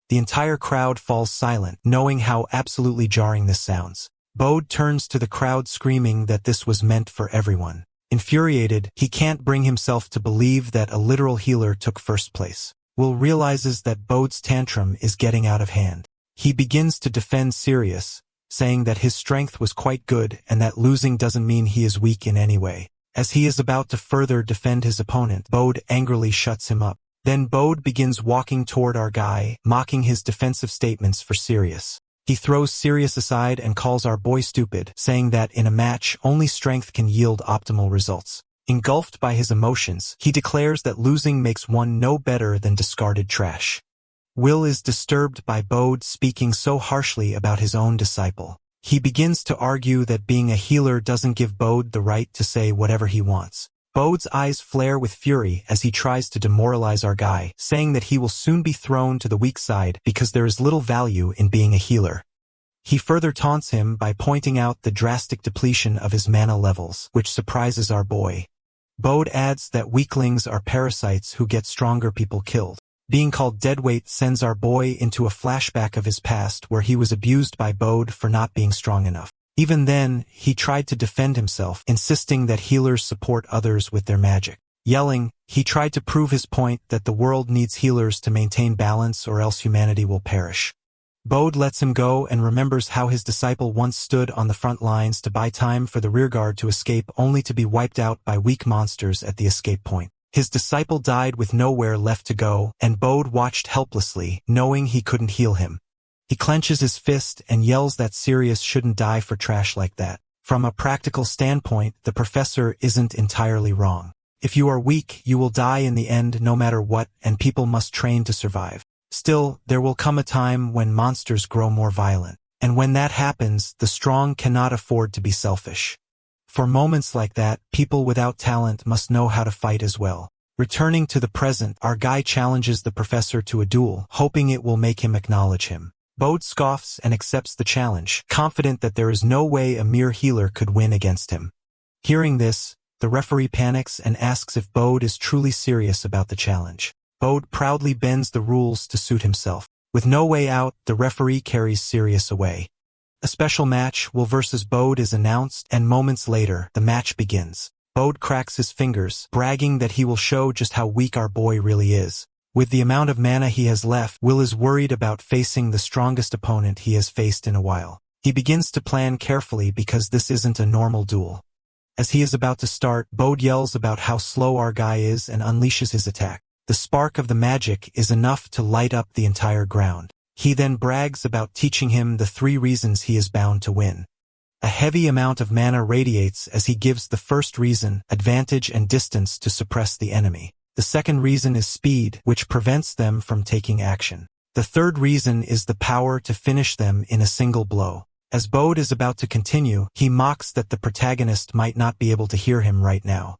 The entire crowd falls silent, knowing how absolutely jarring this sounds. Bode turns to the crowd screaming that this was meant for everyone. Infuriated, he can't bring himself to believe that a literal healer took first place. Will realizes that Bode's tantrum is getting out of hand. He begins to defend Sirius, saying that his strength was quite good and that losing doesn't mean he is weak in any way. As he is about to further defend his opponent, Bode angrily shuts him up. Then Bode begins walking toward our guy, mocking his defensive statements for Sirius. He throws Sirius aside and calls our boy stupid, saying that in a match, only strength can yield optimal results. Engulfed by his emotions, he declares that losing makes one no better than discarded trash. Will is disturbed by Bode speaking so harshly about his own disciple. He begins to argue that being a healer doesn't give Bode the right to say whatever he wants. Bode's eyes flare with fury as he tries to demoralize our guy, saying that he will soon be thrown to the weak side because there is little value in being a healer. He further taunts him by pointing out the drastic depletion of his mana levels, which surprises our boy. Bode adds that weaklings are parasites who get stronger people killed. Being called deadweight sends our boy into a flashback of his past where he was abused by Bode for not being strong enough. Even then, he tried to defend himself, insisting that healers support others with their magic. Yelling, he tried to prove his point that the world needs healers to maintain balance or else humanity will perish. Bode lets him go and remembers how his disciple once stood on the front lines to buy time for the rearguard to escape only to be wiped out by weak monsters at the escape point. His disciple died with nowhere left to go, and Bode watched helplessly, knowing he couldn't heal him. He clenches his fist and yells that Sirius shouldn't die for trash like that. From a practical standpoint, the professor isn't entirely wrong. If you are weak, you will die in the end no matter what, and people must train to survive. Still, there will come a time when monsters grow more violent. And when that happens, the strong cannot afford to be selfish. For moments like that, people without talent must know how to fight as well. Returning to the present, our guy challenges the professor to a duel, hoping it will make him acknowledge him. Bode scoffs and accepts the challenge, confident that there is no way a mere healer could win against him. Hearing this, the referee panics and asks if Bode is truly serious about the challenge. Bode proudly bends the rules to suit himself. With no way out, the referee carries Sirius away. A special match, Will vs. Bode, is announced, and moments later, the match begins. Bode cracks his fingers, bragging that he will show just how weak our boy really is. With the amount of mana he has left, Will is worried about facing the strongest opponent he has faced in a while. He begins to plan carefully because this isn't a normal duel. As he is about to start, Bode yells about how slow our guy is and unleashes his attack. The spark of the magic is enough to light up the entire ground. He then brags about teaching him the 3 reasons he is bound to win. A heavy amount of mana radiates as he gives the first reason, advantage and distance to suppress the enemy. The second reason is speed, which prevents them from taking action. The third reason is the power to finish them in a single blow. As Bode is about to continue, he mocks that the protagonist might not be able to hear him right now.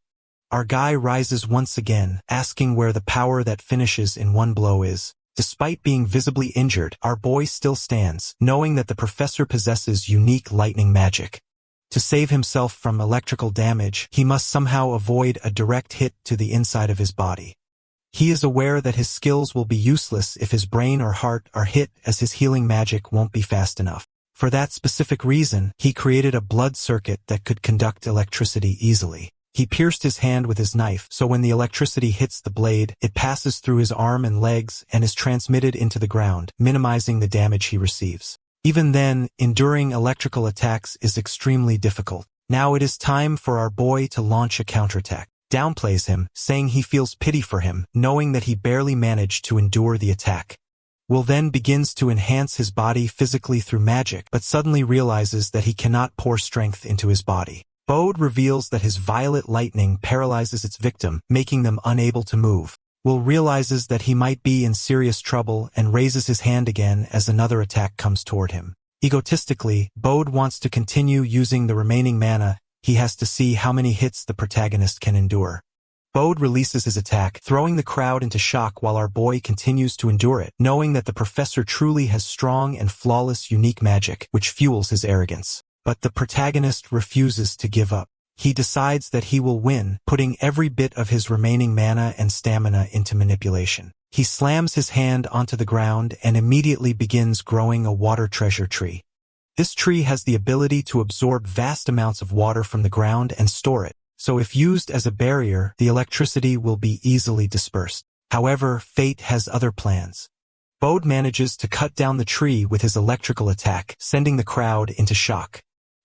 Our guy rises once again, asking where the power that finishes in one blow is. Despite being visibly injured, our boy still stands, knowing that the professor possesses unique lightning magic. To save himself from electrical damage, he must somehow avoid a direct hit to the inside of his body. He is aware that his skills will be useless if his brain or heart are hit, as his healing magic won't be fast enough. For that specific reason, he created a blood circuit that could conduct electricity easily. He pierced his hand with his knife, so when the electricity hits the blade, it passes through his arm and legs and is transmitted into the ground, minimizing the damage he receives. Even then, enduring electrical attacks is extremely difficult. Now it is time for our boy to launch a counterattack. Downplays him, saying he feels pity for him, knowing that he barely managed to endure the attack. Will then begins to enhance his body physically through magic, but suddenly realizes that he cannot pour strength into his body. Bode reveals that his violet lightning paralyzes its victim, making them unable to move. Will realizes that he might be in serious trouble and raises his hand again as another attack comes toward him. Egotistically, Bode wants to continue using the remaining mana. He has to see how many hits the protagonist can endure. Bode releases his attack, throwing the crowd into shock while our boy continues to endure it, knowing that the professor truly has strong and flawless unique magic, which fuels his arrogance. But the protagonist refuses to give up. He decides that he will win, putting every bit of his remaining mana and stamina into manipulation. He slams his hand onto the ground and immediately begins growing a water treasure tree. This tree has the ability to absorb vast amounts of water from the ground and store it, so if used as a barrier, the electricity will be easily dispersed. However, fate has other plans. Bode manages to cut down the tree with his electrical attack, sending the crowd into shock.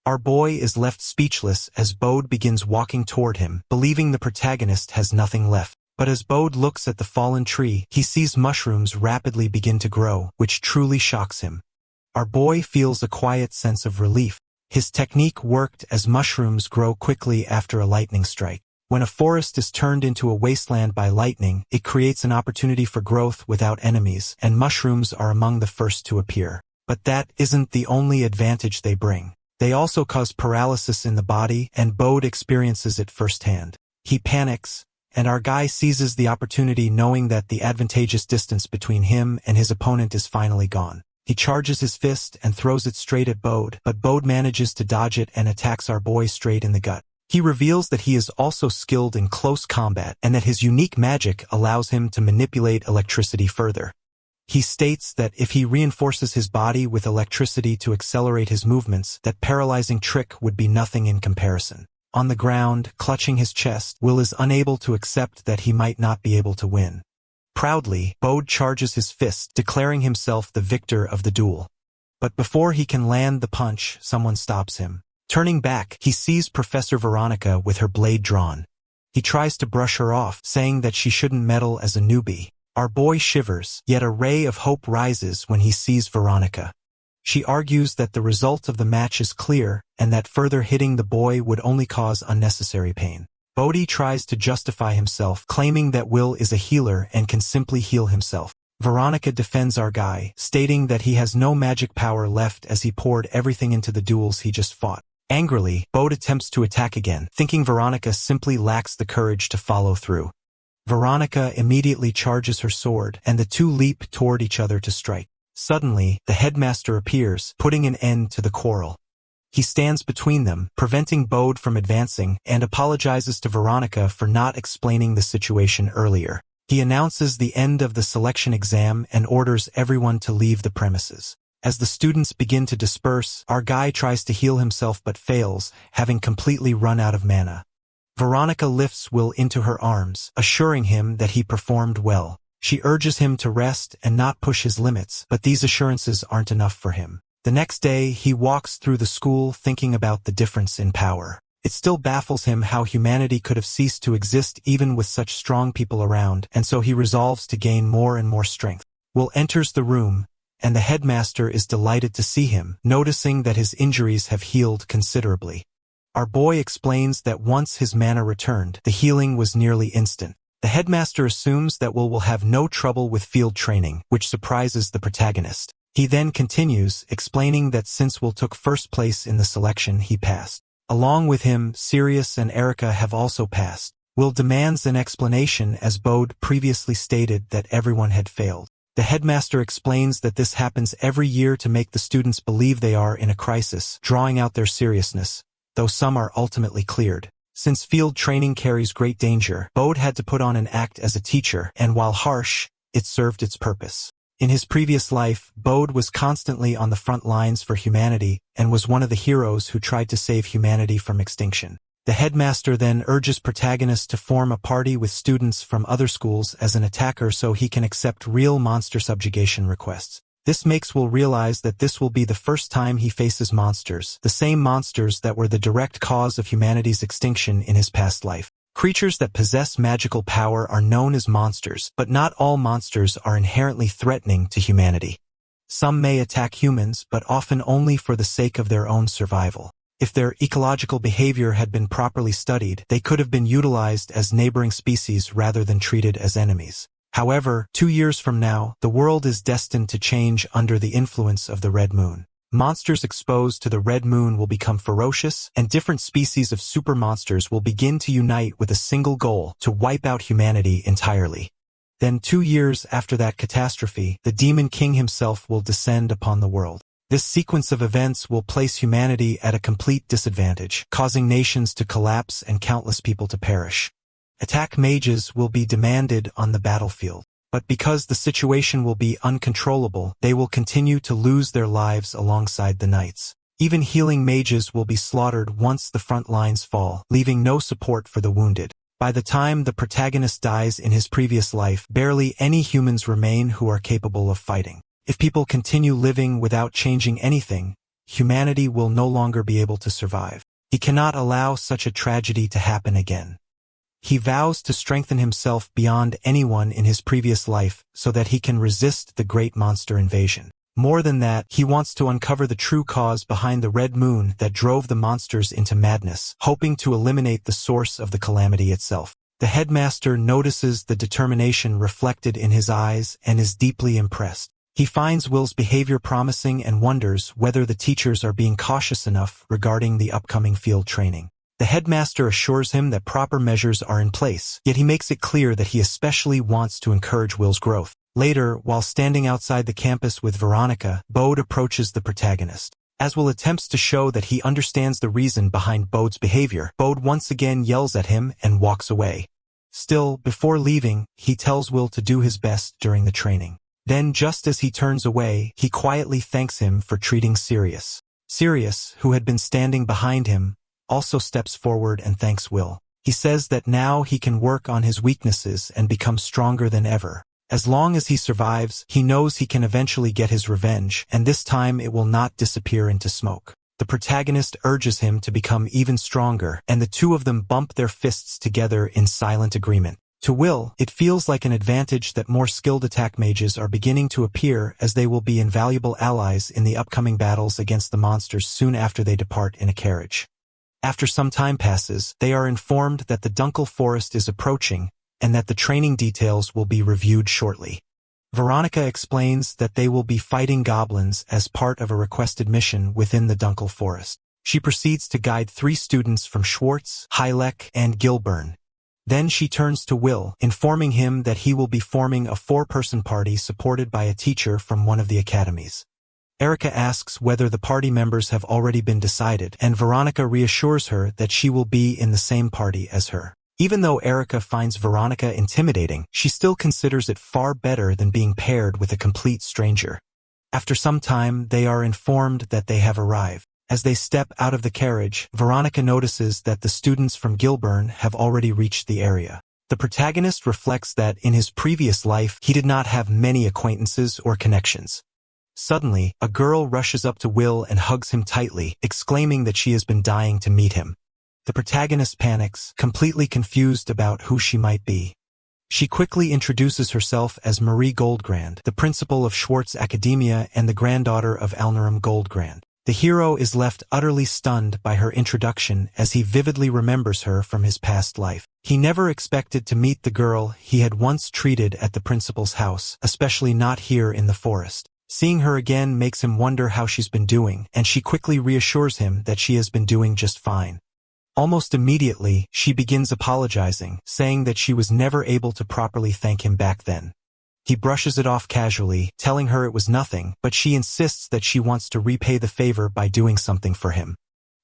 Our boy is left speechless as Bode begins walking toward him, believing the protagonist has nothing left. But as Bode looks at the fallen tree, he sees mushrooms rapidly begin to grow, which truly shocks him. Our boy feels a quiet sense of relief. His technique worked as mushrooms grow quickly after a lightning strike. When a forest is turned into a wasteland by lightning, it creates an opportunity for growth without enemies, and mushrooms are among the first to appear. But that isn't the only advantage they bring. They also cause paralysis in the body, and Bode experiences it firsthand. He panics, and our guy seizes the opportunity, knowing that the advantageous distance between him and his opponent is finally gone. He charges his fist and throws it straight at Bode, but Bode manages to dodge it and attacks our boy straight in the gut. He reveals that he is also skilled in close combat and that his unique magic allows him to manipulate electricity further. He states that if he reinforces his body with electricity to accelerate his movements, that paralyzing trick would be nothing in comparison. On the ground, clutching his chest, Will is unable to accept that he might not be able to win. Proudly, Bode charges his fist, declaring himself the victor of the duel. But before he can land the punch, someone stops him. Turning back, he sees Professor Veronica with her blade drawn. He tries to brush her off, saying that she shouldn't meddle as a newbie. Our boy shivers, yet a ray of hope rises when he sees Veronica. She argues that the result of the match is clear, and that further hitting the boy would only cause unnecessary pain. Bodhi tries to justify himself, claiming that Will is a healer and can simply heal himself. Veronica defends our guy, stating that he has no magic power left as he poured everything into the duels he just fought. Angrily, Bodhi attempts to attack again, thinking Veronica simply lacks the courage to follow through. Veronica immediately charges her sword, and the two leap toward each other to strike. Suddenly, the headmaster appears, putting an end to the quarrel. He stands between them, preventing Bodhi from advancing, and apologizes to Veronica for not explaining the situation earlier. He announces the end of the selection exam and orders everyone to leave the premises. As the students begin to disperse, our guy tries to heal himself but fails, having completely run out of mana. Veronica lifts Will into her arms, assuring him that he performed well. She urges him to rest and not push his limits, but these assurances aren't enough for him. The next day, he walks through the school thinking about the difference in power. It still baffles him how humanity could have ceased to exist even with such strong people around, and so he resolves to gain more and more strength. Will enters the room, and the headmaster is delighted to see him, noticing that his injuries have healed considerably. Our boy explains that once his mana returned, the healing was nearly instant. The headmaster assumes that Will have no trouble with field training, which surprises the protagonist. He then continues, explaining that since Will took first place in the selection, he passed. Along with him, Sirius and Erica have also passed. Will demands an explanation as Bodhi previously stated that everyone had failed. The headmaster explains that this happens every year to make the students believe they are in a crisis, drawing out their seriousness, though some are ultimately cleared. Since field training carries great danger, Bodhi had to put on an act as a teacher, and while harsh, it served its purpose. In his previous life, Bodhi was constantly on the front lines for humanity and was one of the heroes who tried to save humanity from extinction. The headmaster then urges protagonists to form a party with students from other schools as an attacker so he can accept real monster subjugation requests. This makes Will realize that this will be the first time he faces monsters, the same monsters that were the direct cause of humanity's extinction in his past life. Creatures that possess magical power are known as monsters, but not all monsters are inherently threatening to humanity. Some may attack humans, but often only for the sake of their own survival. If their ecological behavior had been properly studied, they could have been utilized as neighboring species rather than treated as enemies. However, 2 years from now, the world is destined to change under the influence of the Red Moon. Monsters exposed to the Red Moon will become ferocious, and different species of super monsters will begin to unite with a single goal: to wipe out humanity entirely. Then 2 years after that catastrophe, the Demon King himself will descend upon the world. This sequence of events will place humanity at a complete disadvantage, causing nations to collapse and countless people to perish. Attack mages will be demanded on the battlefield. But because the situation will be uncontrollable, they will continue to lose their lives alongside the knights. Even healing mages will be slaughtered once the front lines fall, leaving no support for the wounded. By the time the protagonist dies in his previous life, barely any humans remain who are capable of fighting. If people continue living without changing anything, humanity will no longer be able to survive. He cannot allow such a tragedy to happen again. He vows to strengthen himself beyond anyone in his previous life so that he can resist the great monster invasion. More than that, he wants to uncover the true cause behind the Red Moon that drove the monsters into madness, hoping to eliminate the source of the calamity itself. The headmaster notices the determination reflected in his eyes and is deeply impressed. He finds Will's behavior promising and wonders whether the teachers are being cautious enough regarding the upcoming field training. The headmaster assures him that proper measures are in place, yet he makes it clear that he especially wants to encourage Will's growth. Later, while standing outside the campus with Veronica, Bodhi approaches the protagonist. As Will attempts to show that he understands the reason behind Bodhi's behavior, Bodhi once again yells at him and walks away. Still, before leaving, he tells Will to do his best during the training. Then, just as he turns away, he quietly thanks him for treating Sirius. Sirius, who had been standing behind him, also steps forward and thanks Will. He says that now he can work on his weaknesses and become stronger than ever. As long as he survives, he knows he can eventually get his revenge, and this time it will not disappear into smoke. The protagonist urges him to become even stronger, and the two of them bump their fists together in silent agreement. To Will, it feels like an advantage that more skilled attack mages are beginning to appear, as they will be invaluable allies in the upcoming battles against the monsters soon after they depart in a carriage. After some time passes, they are informed that the Dunkel Forest is approaching, and that the training details will be reviewed shortly. Veronica explains that they will be fighting goblins as part of a requested mission within the Dunkel Forest. She proceeds to guide 3 students from Schwartz, Heilek, and Gilburn. Then she turns to Will, informing him that he will be forming a 4-person party supported by a teacher from one of the academies. Erica asks whether the party members have already been decided, and Veronica reassures her that she will be in the same party as her. Even though Erica finds Veronica intimidating, she still considers it far better than being paired with a complete stranger. After some time, they are informed that they have arrived. As they step out of the carriage, Veronica notices that the students from Gilburn have already reached the area. The protagonist reflects that in his previous life, he did not have many acquaintances or connections. Suddenly, a girl rushes up to Will and hugs him tightly, exclaiming that she has been dying to meet him. The protagonist panics, completely confused about who she might be. She quickly introduces herself as Marie Goldgrand, the principal of Schwartz Academia and the granddaughter of Elnaram Goldgrand. The hero is left utterly stunned by her introduction, as he vividly remembers her from his past life. He never expected to meet the girl he had once treated at the principal's house, especially not here in the forest. Seeing her again makes him wonder how she's been doing, and she quickly reassures him that she has been doing just fine. Almost immediately, she begins apologizing, saying that she was never able to properly thank him back then. He brushes it off casually, telling her it was nothing, but she insists that she wants to repay the favor by doing something for him.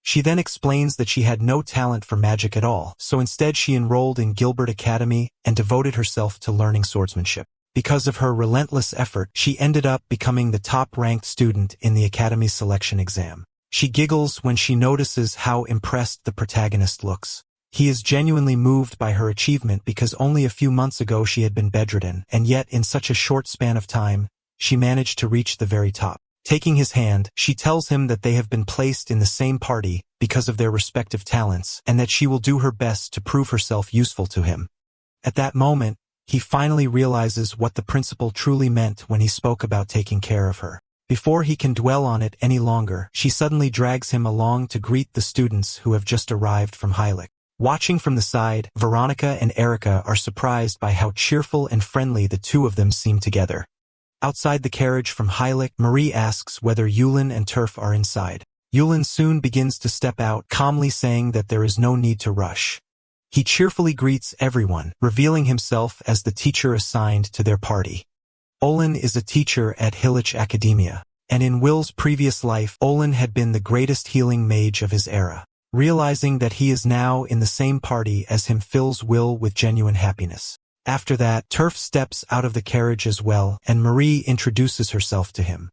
She then explains that she had no talent for magic at all, so instead she enrolled in Gilbert Academy and devoted herself to learning swordsmanship. Because of her relentless effort, she ended up becoming the top-ranked student in the Academy's selection exam. She giggles when she notices how impressed the protagonist looks. He is genuinely moved by her achievement because only a few months ago she had been bedridden, and yet in such a short span of time, she managed to reach the very top. Taking his hand, she tells him that they have been placed in the same party because of their respective talents, and that she will do her best to prove herself useful to him. At that moment, he finally realizes what the principal truly meant when he spoke about taking care of her. Before he can dwell on it any longer, she suddenly drags him along to greet the students who have just arrived from Heilek. Watching from the side, Veronica and Erica are surprised by how cheerful and friendly the two of them seem together. Outside the carriage from Heilek, Marie asks whether Yulin and Turf are inside. Yulin soon begins to step out, calmly saying that there is no need to rush. He cheerfully greets everyone, revealing himself as the teacher assigned to their party. Olin is a teacher at Hillich Academia, and in Will's previous life, Olin had been the greatest healing mage of his era. Realizing that he is now in the same party as him fills Will with genuine happiness. After that, Turf steps out of the carriage as well, and Marie introduces herself to him.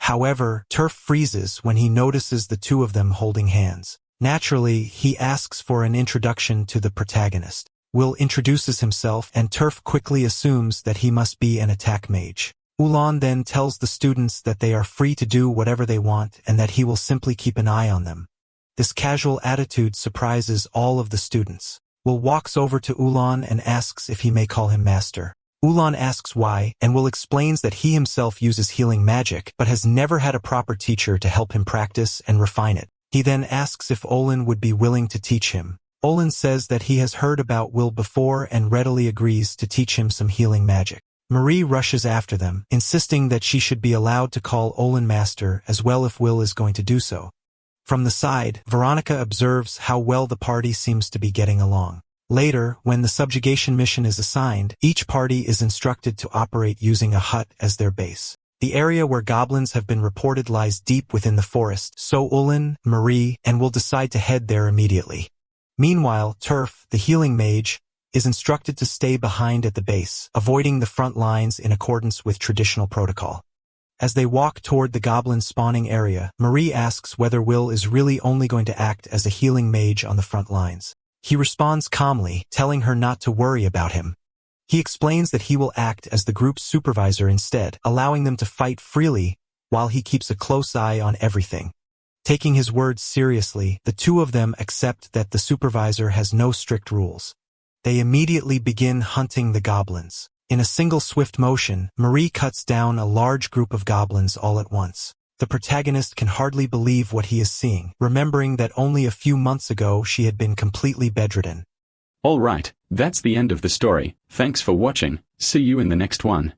However, Turf freezes when he notices the two of them holding hands. Naturally, he asks for an introduction to the protagonist. Will introduces himself, and Turf quickly assumes that he must be an attack mage. Ulan then tells the students that they are free to do whatever they want and that he will simply keep an eye on them. This casual attitude surprises all of the students. Will walks over to Ulan and asks if he may call him master. Ulan asks why, and Will explains that he himself uses healing magic, but has never had a proper teacher to help him practice and refine it. He then asks if Olin would be willing to teach him. Olin says that he has heard about Will before and readily agrees to teach him some healing magic. Marie rushes after them, insisting that she should be allowed to call Olin master as well if Will is going to do so. From the side, Veronica observes how well the party seems to be getting along. Later, when the subjugation mission is assigned, each party is instructed to operate using a hut as their base. The area where goblins have been reported lies deep within the forest, so Olin, Marie, and Will decide to head there immediately. Meanwhile, Turf, the healing mage, is instructed to stay behind at the base, avoiding the front lines in accordance with traditional protocol. As they walk toward the goblin spawning area, Marie asks whether Will is really only going to act as a healing mage on the front lines. He responds calmly, telling her not to worry about him. He explains that he will act as the group's supervisor instead, allowing them to fight freely while he keeps a close eye on everything. Taking his words seriously, the two of them accept that the supervisor has no strict rules. They immediately begin hunting the goblins. In a single swift motion, Marie cuts down a large group of goblins all at once. The protagonist can hardly believe what he is seeing, remembering that only a few months ago she had been completely bedridden. Alright, that's the end of the story. Thanks for watching. See you in the next one.